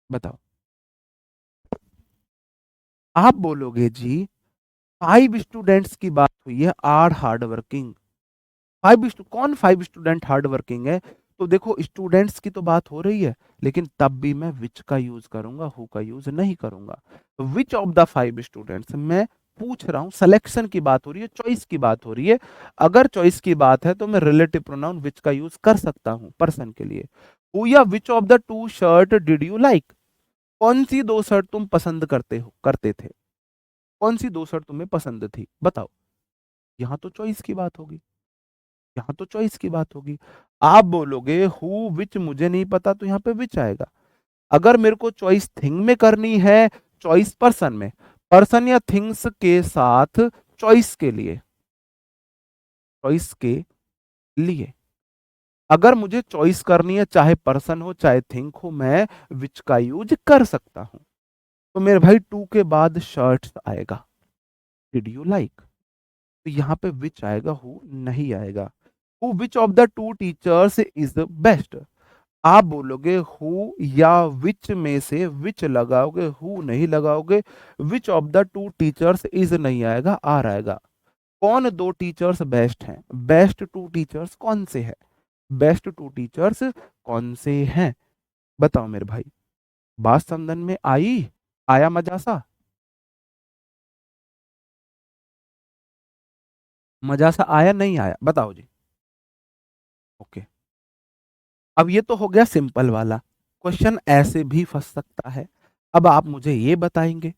बताओ, आप बोलोगे जी 5 स्टूडेंट्स की बात हुई है आर हार्ड वर्किंग, कौन 5 स्टूडेंट हार्ड वर्किंग है। तो देखो स्टूडेंट्स की तो बात हो रही है, लेकिन तब भी मैं विच का यूज करूंगा, हु का यूज नहीं करूंगा। विच ऑफ द 5 स्टूडेंट्स, मैं पूछ रहा हूं, सिलेक्शन की बात हो रही है, चॉइस की बात हो रही है। अगर चॉइस की बात है तो मैं रिलेटिव प्रोनाउन विच का यूज कर सकता हूं पर्सन के लिए। हु या विच of the two shirt did you like? कौन सी दो शर्ट तुम पसंद करते थे? कौन सी दो शर्ट तुम्हें पसंद थी, बताओ। यहां तो चॉइस की बात होगी, यहां तो चॉइस की बात होगी। आप बोलोगे हु विच, मुझे नहीं पता, तो यहाँ पे विच आएगा। अगर मेरे को चॉइस थिंग में करनी है, चॉइस पर्सन में, पर्सन या थिंग्स के साथ चॉइस के लिए, चॉइस के लिए अगर मुझे चॉइस करनी है, चाहे पर्सन हो चाहे थिंग हो, मैं विच का यूज कर सकता हूं। तो मेरे भाई टू के बाद शर्ट्स आएगा, डिड यू लाइक, तो यहां पे विच आएगा, हु नहीं आएगा। Who which of the two teachers is the best? आप बोलोगे हु या विच में से विच लगाओगे, हु नहीं लगाओगे। विच of the two teachers is नहीं आएगा, आर आएगा। कौन दो टीचर्स बेस्ट हैं? बेस्ट टू टीचर्स कौन से हैं? बेस्ट टू टीचर्स कौन से हैं? बताओ मेरे भाई, बात समझ में आई? आया मजा सा? मजा सा आया नहीं आया, बताओ जी। ओके, अब ये तो हो गया सिंपल वाला। क्वेश्चन ऐसे भी फंस सकता है। अब आप मुझे ये बताएंगे,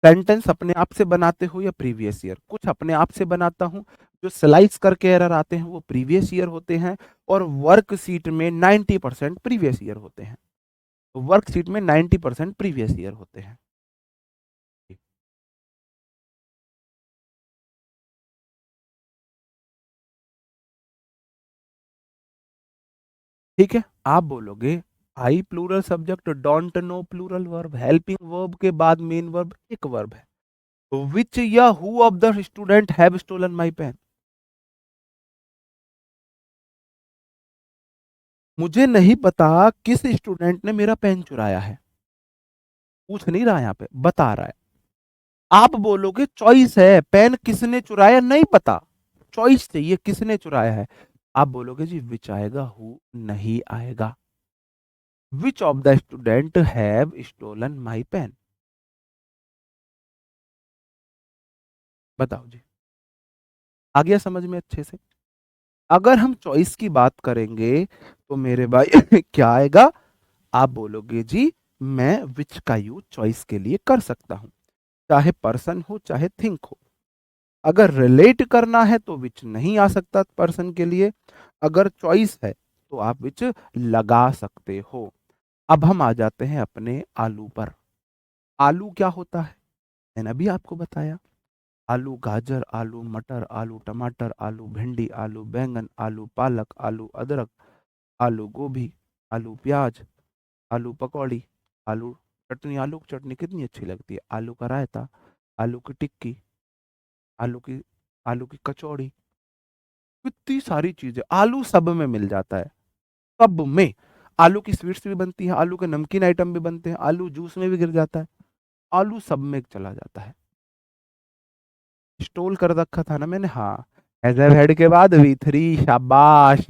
सेंटेंस अपने आप से बनाते हो या प्रीवियस ईयर? कुछ अपने आप से बनाता हूं, जो स्लाइस करके एरर आते हैं वो प्रीवियस ईयर होते हैं, और वर्कशीट में 90% प्रीवियस ईयर होते हैं। वर्कशीट में 90% प्रीवियस ईयर होते हैं। ठीक है, आप बोलोगे I plural subject, don't no plural verb, helping verb के बाद मेन वर्ब एक वर्ब है। विच या who of the student have stolen my pen? मुझे नहीं पता किस स्टूडेंट ने मेरा पेन चुराया है। पूछ नहीं रहा, यहाँ पे बता रहा है। आप बोलोगे चॉइस है, पेन किसने चुराया नहीं पता, चॉइस चाहिए किसने चुराया है। आप बोलोगे जी विच आएगा, हु नहीं आएगा। Which of the student have stolen my pen? बताओ जी, आ गया समझ में अच्छे से? अगर हम चॉइस की बात करेंगे तो मेरे भाई क्या आएगा? आप बोलोगे जी मैं विच का यूज चॉइस के लिए कर सकता हूं, चाहे पर्सन हो चाहे थिंग हो। अगर रिलेट करना है तो विच नहीं आ सकता पर्सन के लिए। अगर चॉइस है तो आप विच लगा सकते हो। अब हम आ जाते हैं अपने आलू पर। आलू क्या होता है, मैंने अभी आपको बताया। आलू गाजर, आलू मटर, आलू टमाटर, आलू भिंडी, आलू बैंगन, आलू पालक, आलू अदरक, आलू गोभी, आलू प्याज, आलू पकौड़ी, आलू चटनी। आलू की चटनी कितनी अच्छी लगती है, आलू का रायता, आलू की टिक्की, आलू की आलू की कचौड़ी, कितनी सारी चीजें आलू सब में मिल जाता है, सब में। आलू की स्वीट्स भी बनती है, आलू के नमकीन आइटम भी बनते हैं, आलू जूस में भी गिर जाता है, आलू सब में चला जाता है। स्टोल कर रखा था ना मैंने, हाँ। हैजर हेड के बाद V3, शाबाश।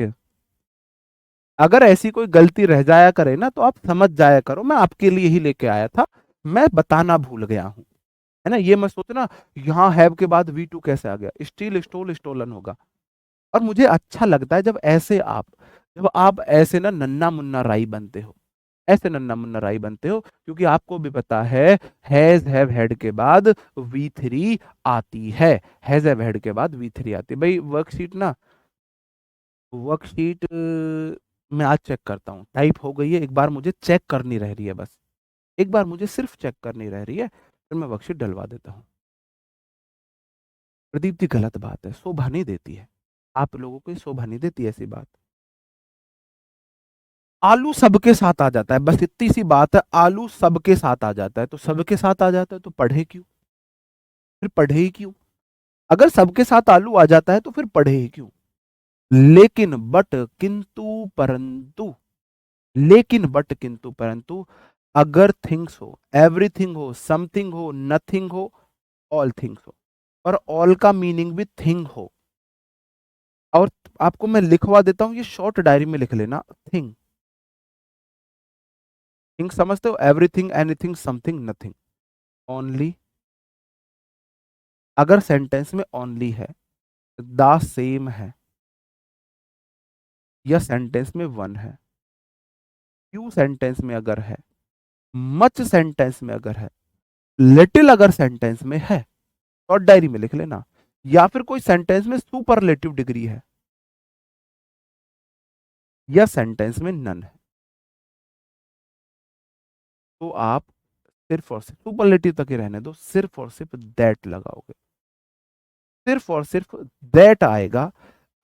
अगर ऐसी कोई गलती रह जाया करे ना तो आप समझ जाया करो, मैं आपके लिए ही लेके आया था, मैं बताना भूल गया हूँ। है ना, ये मत सोचना यहाँ हैव के बाद V2 कैसे आ गया। स्टील, स्टोल, स्टोलन होगा। और मुझे अच्छा लगता है जब आप ऐसे ना नन्ना मुन्ना राई बनते हो, ऐसे नन्ना मुन्ना राई बनते हो, क्योंकि आपको भी पता है हैज हैव हैड के बाद V3 आती है। हैज हैव हैड के बाद V3 आती है भाई। वर्कशीट ना, वर्कशीट मैं आज चेक करता हूँ, टाइप हो गई है, एक बार मुझे चेक करनी रह रही है बस, एक बार मुझे सिर्फ चेक करनी रह रही है, फिर मैं वर्कशीट डलवा देता हूँ। प्रदीप जी गलत बात है, शोभा नहीं देती है, आप लोगों को शोभा नहीं देती ऐसी बात। आलू सबके साथ आ जाता है, बस इतनी सी बात है, आलू सबके साथ आ जाता है, तो सबके साथ आ जाता है तो पढ़े क्यों? फिर पढ़े ही क्यों? अगर सबके साथ आलू आ जाता है तो फिर पढ़े ही क्यों? लेकिन बट किंतु परंतु, लेकिन बट किंतु परंतु, अगर थिंग्स हो, एवरीथिंग हो, समथिंग हो, नथिंग हो, ऑल थिंग्स हो, और ऑल का मीनिंग भी थिंग हो। और आपको मैं लिखवा देता हूं, ये शॉर्ट डायरी में लिख लेना, थिंग, थिंग समझते हो, everything, anything, something, nothing. Only, अगर सेंटेंस में ओनली है, द सेम है, या सेंटेंस में वन है, फ्यू सेंटेंस में अगर है, मच सेंटेंस में अगर है, लिटिल अगर सेंटेंस में है, शॉर्ट डायरी में लिख लेना, या फिर कोई सेंटेंस में सुपरलेटिव डिग्री है, या सेंटेंस में नन है, तो आप सिर्फ और सिर्फ सुपरलेटिव तक ही रहने दो, सिर्फ और सिर्फ दैट लगाओगे। सिर्फ और सिर्फ दैट आएगा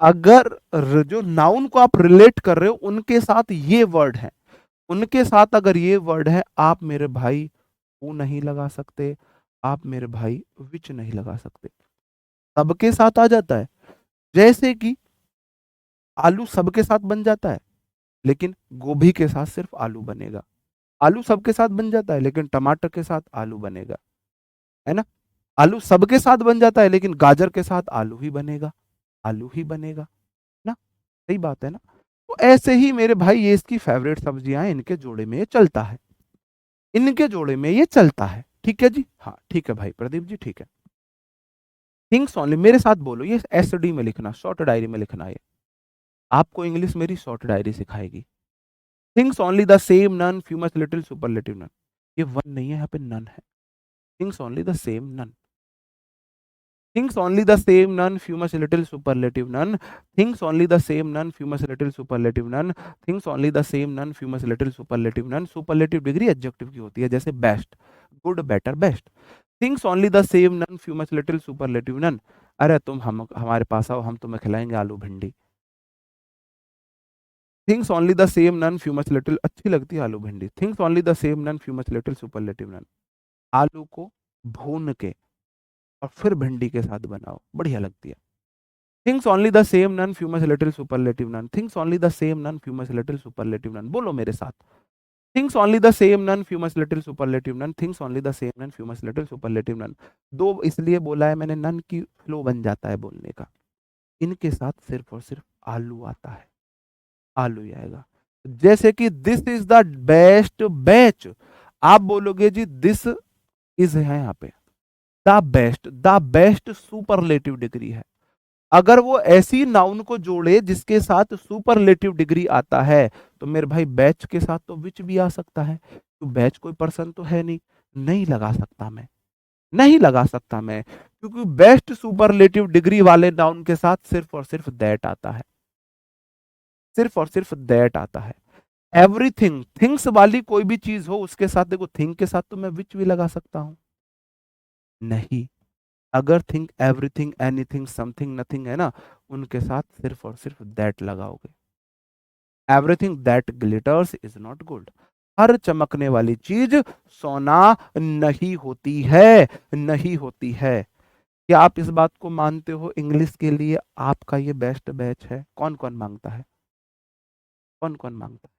अगर जो नाउन को आप रिलेट कर रहे हो उनके साथ ये वर्ड है, उनके साथ अगर ये वर्ड है, आप मेरे भाई वो नहीं लगा सकते, आप मेरे भाई विच नहीं लगा सकते। सबके साथ आ जाता है, जैसे कि आलू सबके साथ बन जाता है, लेकिन गोभी के साथ सिर्फ आलू बनेगा। आलू सबके साथ बन जाता है, लेकिन टमाटर के साथ आलू बनेगा, है ना। आलू सबके साथ बन जाता है, लेकिन गाजर के साथ आलू ही बनेगा, आलू ही बनेगा ना। सही बात है ना। तो ऐसे ही मेरे भाई ये इसकी फेवरेट सब्जियां हैं, इनके जोड़े में ये चलता है, इनके जोड़े में ये चलता है। ठीक है जी, हाँ ठीक है भाई प्रदीप जी, ठीक है। थिंग्स ओनली, मेरे साथ बोलो, ये एसडी में लिखना, शॉर्ट डायरी में लिखना, ये आपको इंग्लिश मेरी शॉर्ट डायरी सिखाएगी। Things only the same, none, few, much, little, superlative, none. ये वन नहीं है, यहाँ पे नन है। Things only the same, none. Things only the same, none, few, much, little, superlative, none. Things only the same, none, few, much, little, superlative, none. Things only the same, none, few, much, little, superlative, none. Superlative degree adjective की होती है, जैसे best, good, better, best. Things only the same, none, few, much, little, superlative, none. अरे तुम हम हमारे पास आओ, हम तुम्हें खिलाएंगे आलू भिंडी। Things only the same, none, few, much, little, अच्छी लगती है आलू भिंडी। Things only the same, none, few, much, little, superlative, none. आलू को भून के और फिर भिंडी के साथ बनाओ, बढ़िया लगती है। Things only the same, none, few, much, little, superlative, none. Things only the same, none, few, much, little, superlative, none. बोलो मेरे साथ। Things only the same, none, few, much, little, superlative, none. Things only the same, none, few, much, little, superlative, none. दो इसलिए बोला है मैंने, none की flow बन जाता है बोलने का। इनके साथ सिर्फ और सिर्फ आलू आता है, आलू ही आएगा। जैसे कि this is the best batch, आप बोलोगे जी दिस इज है यहाँ पे, द बेस्ट सुपरलेटिव डिग्री है। अगर वो ऐसी नाउन को जोड़े जिसके साथ सुपरलेटिव डिग्री आता है, तो मेरे भाई बैच के साथ तो विच भी आ सकता है, तो बैच कोई पर्सन तो है नहीं, नहीं लगा सकता मैं, नहीं लगा सकता मैं, क्योंकि बेस्ट सुपरलेटिव डिग्री वाले नाउन के साथ सिर्फ और सिर्फ दैट आता है, सिर्फ और सिर्फ दैट आता है। एवरीथिंग, थिंग्स वाली कोई भी चीज हो उसके साथ, देखो थिंग के साथ तो मैं विच भी लगा सकता हूं, नहीं। अगर think, everything, anything, something, nothing है ना, उनके साथ सिर्फ और सिर्फ दैट लगाओगे। Everything that glitters is not gold, हर चमकने वाली चीज सोना नहीं होती है, नहीं होती है। क्या आप इस बात को मानते हो? इंग्लिश के लिए आपका ये बेस्ट बैच है। कौन कौन मांगता है? कौन कौन मांगता है?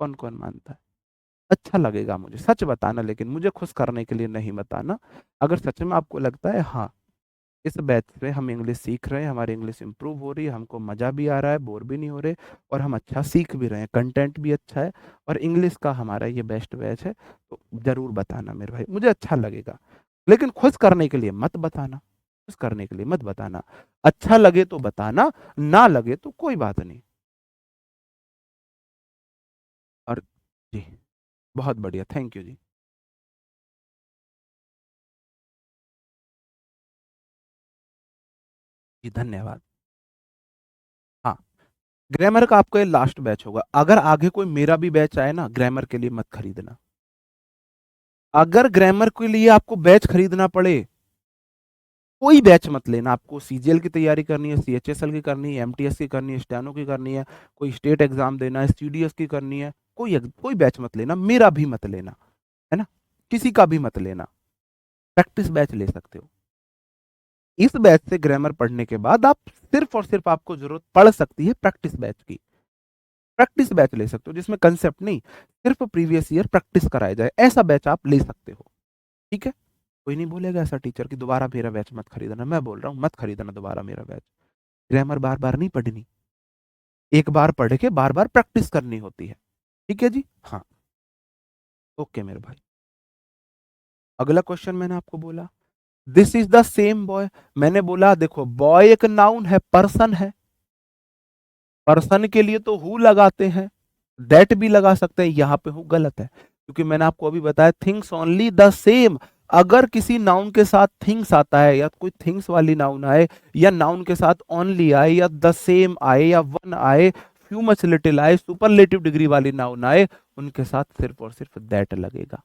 कौन कौन मानता है? अच्छा लगेगा मुझे, सच बताना, लेकिन मुझे खुश करने के लिए नहीं बताना। अगर सच में आपको लगता है हाँ इस बैच से हम इंग्लिश सीख रहे हैं, हमारी इंग्लिश इंप्रूव हो रही है, हमको मज़ा भी आ रहा है, बोर भी नहीं हो रहे, और हम अच्छा सीख भी रहे हैं, कंटेंट भी अच्छा है, और इंग्लिश का हमारा ये बेस्ट बैच है, तो ज़रूर बताना मेरे भाई, मुझे अच्छा लगेगा। लेकिन खुश करने के लिए मत बताना, खुश करने के लिए मत बताना। अच्छा लगे तो बताना, ना लगे तो कोई बात नहीं। और जी, बहुत बढ़िया, थैंक यू जी। जी धन्यवाद। हाँ, ग्रामर का आपका ये लास्ट बैच होगा। अगर आगे कोई मेरा भी बैच आए ना, ग्रामर के लिए मत खरीदना। अगर ग्रामर के लिए आपको बैच खरीदना पड़े, कोई बैच मत लेना। आपको सीजीएल की तैयारी करनी है, सीएचएसएल की करनी है, एमटीएस की करनी है, स्टेनो की करनी है, कोई स्टेट एग्जाम देना है, सीडीएस की करनी है, कोई बैच मत लेना, मेरा भी मत लेना, है ना, किसी का भी मत लेना। प्रैक्टिस बैच ले सकते हो। इस बैच से ग्रामर पढ़ने के बाद आप सिर्फ और सिर्फ आपको जरूरत पड़ सकती है प्रैक्टिस बैच की। प्रैक्टिस बैच ले सकते हो जिसमें कंसेप्ट नहीं, सिर्फ प्रीवियस ईयर प्रैक्टिस कराया जाए, ऐसा बैच आप ले सकते हो। ठीक है, कोई नहीं बोलेगा ऐसा टीचर कि दोबारा मेरा बैच मत खरीदना। मैं बोल रहा हूँ मत खरीदना दोबारा मेरा बैच। ग्रामर बार बार नहीं पढ़नी, एक बार पढ़ के बार बार प्रैक्टिस करनी होती है। ठीक है जी। हाँ, ओके मेरे भाई। अगला क्वेश्चन मैंने आपको बोला, this is the same boy. मैंने बोला देखो, बॉय एक नाउन है, पर्सन है। पर्सन के लिए तो हु लगाते हैं, दैट भी लगा सकते हैं, यहां पे हु गलत है, क्योंकि मैंने आपको अभी बताया थिंग्स ओनली द सेम। अगर किसी नाउन के साथ थिंग्स आता है, या कोई थिंग्स वाली नाउन आए, या नाउन के साथ ओनली आए, या द सेम आए, या वन आए, फ्यू मच लिटिल आए, सुपरलेटिव डिग्री वाली नाउन आए, उनके साथ सिर्फ और सिर्फ दैट लगेगा।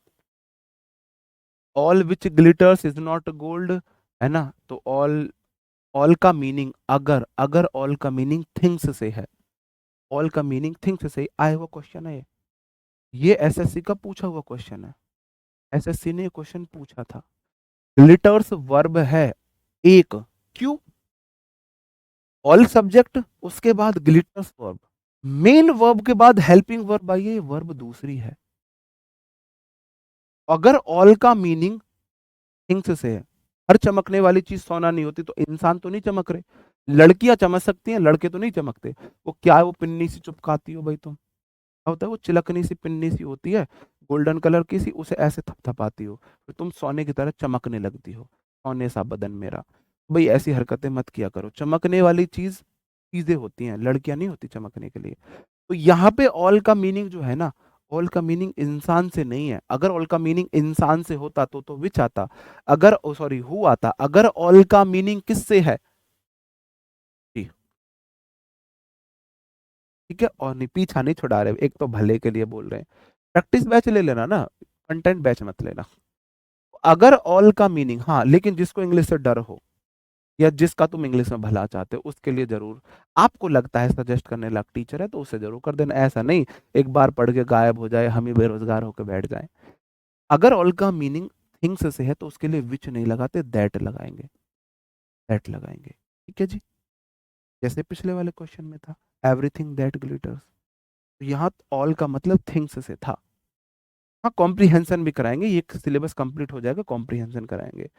All which glitters is not gold, है ना, तो ऑल का मीनिंग, अगर अगर ऑल का मीनिंग थिंग्स से है, ऑल का मीनिंग थिंग्स से आया हुआ क्वेश्चन है ये एसएससी का पूछा हुआ क्वेश्चन है। एसएससी ने क्वेश्चन पूछा था। ग्लिटर्स वर्ब है एक, क्यों, ऑल सब्जेक्ट, उसके बाद ग्लिटर्स वर्ब, मेन वर्ब के बाद हेल्पिंग वर्ब आई है, ये वर्ब दूसरी है। अगर ऑल का मीनिंग थिंग्स से है, हर चमकने वाली चीज सोना नहीं होती, तो इंसान तो नहीं चमक रहे, लड़कियां चमक सकती हैं, लड़के तो नहीं चमकते। वो क्या है, वो पिन्नी सी चुपकाती हो भाई तुम, क्या होता है, वो चिलकनी सी पिन्नी सी होती है, गोल्डन कलर की सी, उसे ऐसे थपथपाती हो, फिर तुम सोने की तरह चमकने लगती हो, सोने सा बदन मेरा। भाई ऐसी हरकतें मत किया करो, चमकने वाली चीजें होती हैं, लड़कियां नहीं होती चमकने के लिए। तो यहाँ पे ऑल का मीनिंग जो है ना, ऑल का मीनिंग इंसान से नहीं है। अगर ऑल का मीनिंग इंसान से होता तो विच आता, अगर सॉरी हु आता। अगर ऑल का मीनिंग किससे है, जी, ठीक है, और नहीं पीछा नहीं छुड़ा रहे, एक तो भले के लिए बोल रहे हैं, प्रैक्टिस बैच ले लेना ना, कंटेंट बैच मत लेना। अगर ऑल का मीनिंग, हाँ लेकिन जिसको इंग्लिश से डर हो, या जिसका तुम इंग्लिश में भला चाहते हो, उसके लिए जरूर, आपको लगता है सजेस्ट करने लायक टीचर है तो उसे जरूर कर देना, ऐसा नहीं एक बार पढ़ के गायब हो जाए, हम ही बेरोजगार होकर बैठ जाएं। अगर ऑल का मीनिंग थिंग्स से है तो उसके लिए विच नहीं लगाते, दैट लगाएंगे, दैट लगाएंगे, ठीक है जी। जैसे पिछले वाले क्वेश्चन में था, एवरीथिंग दैट ग्लिटर्स, तो यहाँ ऑल का मतलब थिंग्स से था। हाँ, कॉम्प्रीहेंशन भी कराएंगे, ये सिलेबस कंप्लीट हो जाएगा, कॉम्प्रीहेंशन कराएंगे।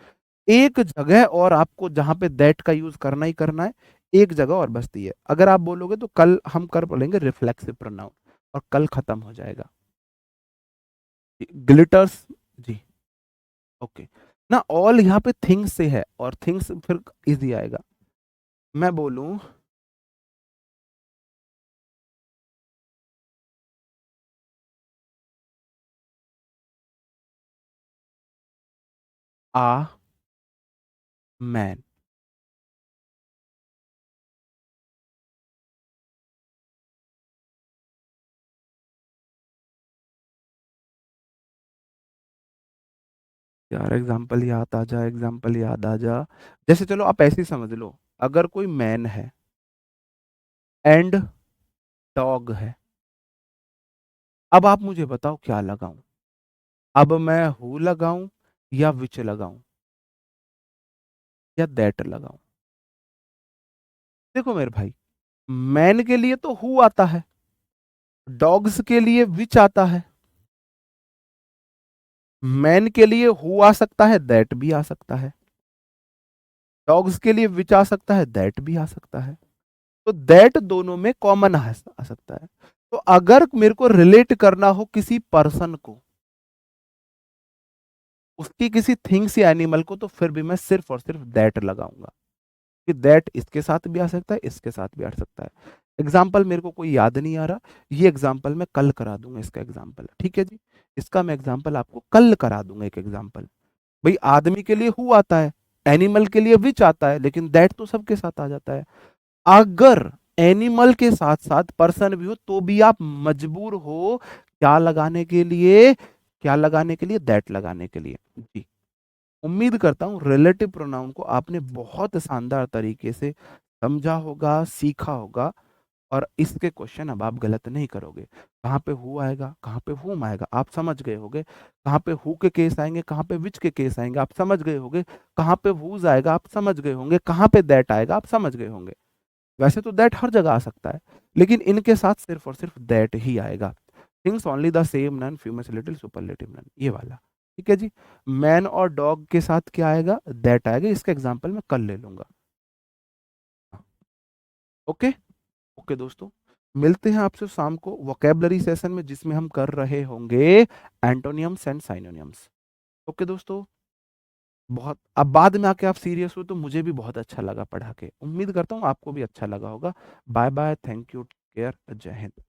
एक जगह और आपको जहां पे दैट का यूज करना ही करना है, एक जगह और बचती है, अगर आप बोलोगे तो कल हम कर लेंगे रिफ्लेक्सिव प्रोनाउन, और कल खत्म हो जाएगा। ग्लिटर्स, जी, ओके ना, ऑल यहाँ पे थिंग्स से है, और थिंग्स फिर इजी आएगा। मैं बोलूं आ मैन, यार एग्जाम्पल याद आ जा, एग्जाम्पल याद आ जा। जैसे चलो आप ऐसे ही समझ लो, अगर कोई मैन है एंड डॉग है, अब आप मुझे बताओ क्या लगाऊं, अब मैं हु लगाऊं, या विच लगाऊं, या दैट लगाऊं। देखो मेरे भाई, मैन के लिए तो हु आता है, डॉग्स के लिए विच आता है, मैन के लिए हु आ सकता है, दैट भी आ सकता है, डॉग्स के लिए विच आ सकता है, दैट भी आ सकता है, तो दैट दोनों में कॉमन आ सकता है। तो अगर मेरे को रिलेट करना हो किसी पर्सन को, उसकी किसी थिंग्स या एनिमल को, तो फिर भी मैं सिर्फ और सिर्फ दैट लगाऊंगा, कि दैट इसके साथ भी आ सकता है, इसके साथ भी आ सकता है। एग्जाम्पल मेरे को कोई याद नहीं आ रहा, ये एग्जाम्पल मैं कल करा दूंगा, इसका एग्जाम्पल, ठीक है जी, इसका मैं एग्जाम्पल आपको कल करा दूंगा, एक एग्जाम्पल। भाई आदमी के लिए हु आता है, एनिमल के लिए विच आता है, लेकिन दैट तो सबके साथ आ जाता है। अगर एनिमल के साथ साथ पर्सन भी हो तो भी आप मजबूर हो क्या लगाने के लिए, क्या लगाने के लिए, दैट लगाने के लिए, जी। उम्मीद करता हूं रिलेटिव प्रोनाउन को आपने बहुत शानदार तरीके से समझा होगा, सीखा होगा, और इसके क्वेश्चन अब आप गलत नहीं करोगे। कहाँ पे हु आएगा, कहाँ पे हुम आएगा, आप समझ गए होगे, कहाँ पे हु के केस आएंगे, कहाँ पे विच के केस आएंगे, आप समझ गए होंगे, कहाँ पे हुज आएगा, आप समझ गए होंगे, कहाँ पे दैट आएगा, आप समझ गए होंगे। वैसे तो दैट हर जगह आ सकता है, लेकिन इनके साथ सिर्फ और सिर्फ दैट ही आएगा। Things only the same none few much little superlative none, ये वाला, ठीक है जी। मैन और डॉग के साथ क्या आएगा, दैट आएगा, इसका एग्जांपल मैं कल ले लूंगा। ओके, ओके दोस्तों, मिलते हैं आपसे शाम को वोकेबलरी सेशन में, जिसमें हम कर रहे होंगे एंटोनियम्स एंड साइनोनियम्स। ओके दोस्तों, बहुत अब बाद में आके आप सीरियस हो तो मुझे भी बहुत अच्छा लगा पढ़ा के, उम्मीद करता हूँ आपको भी अच्छा लगा होगा। Bye bye, thank you, care, जय हिंद।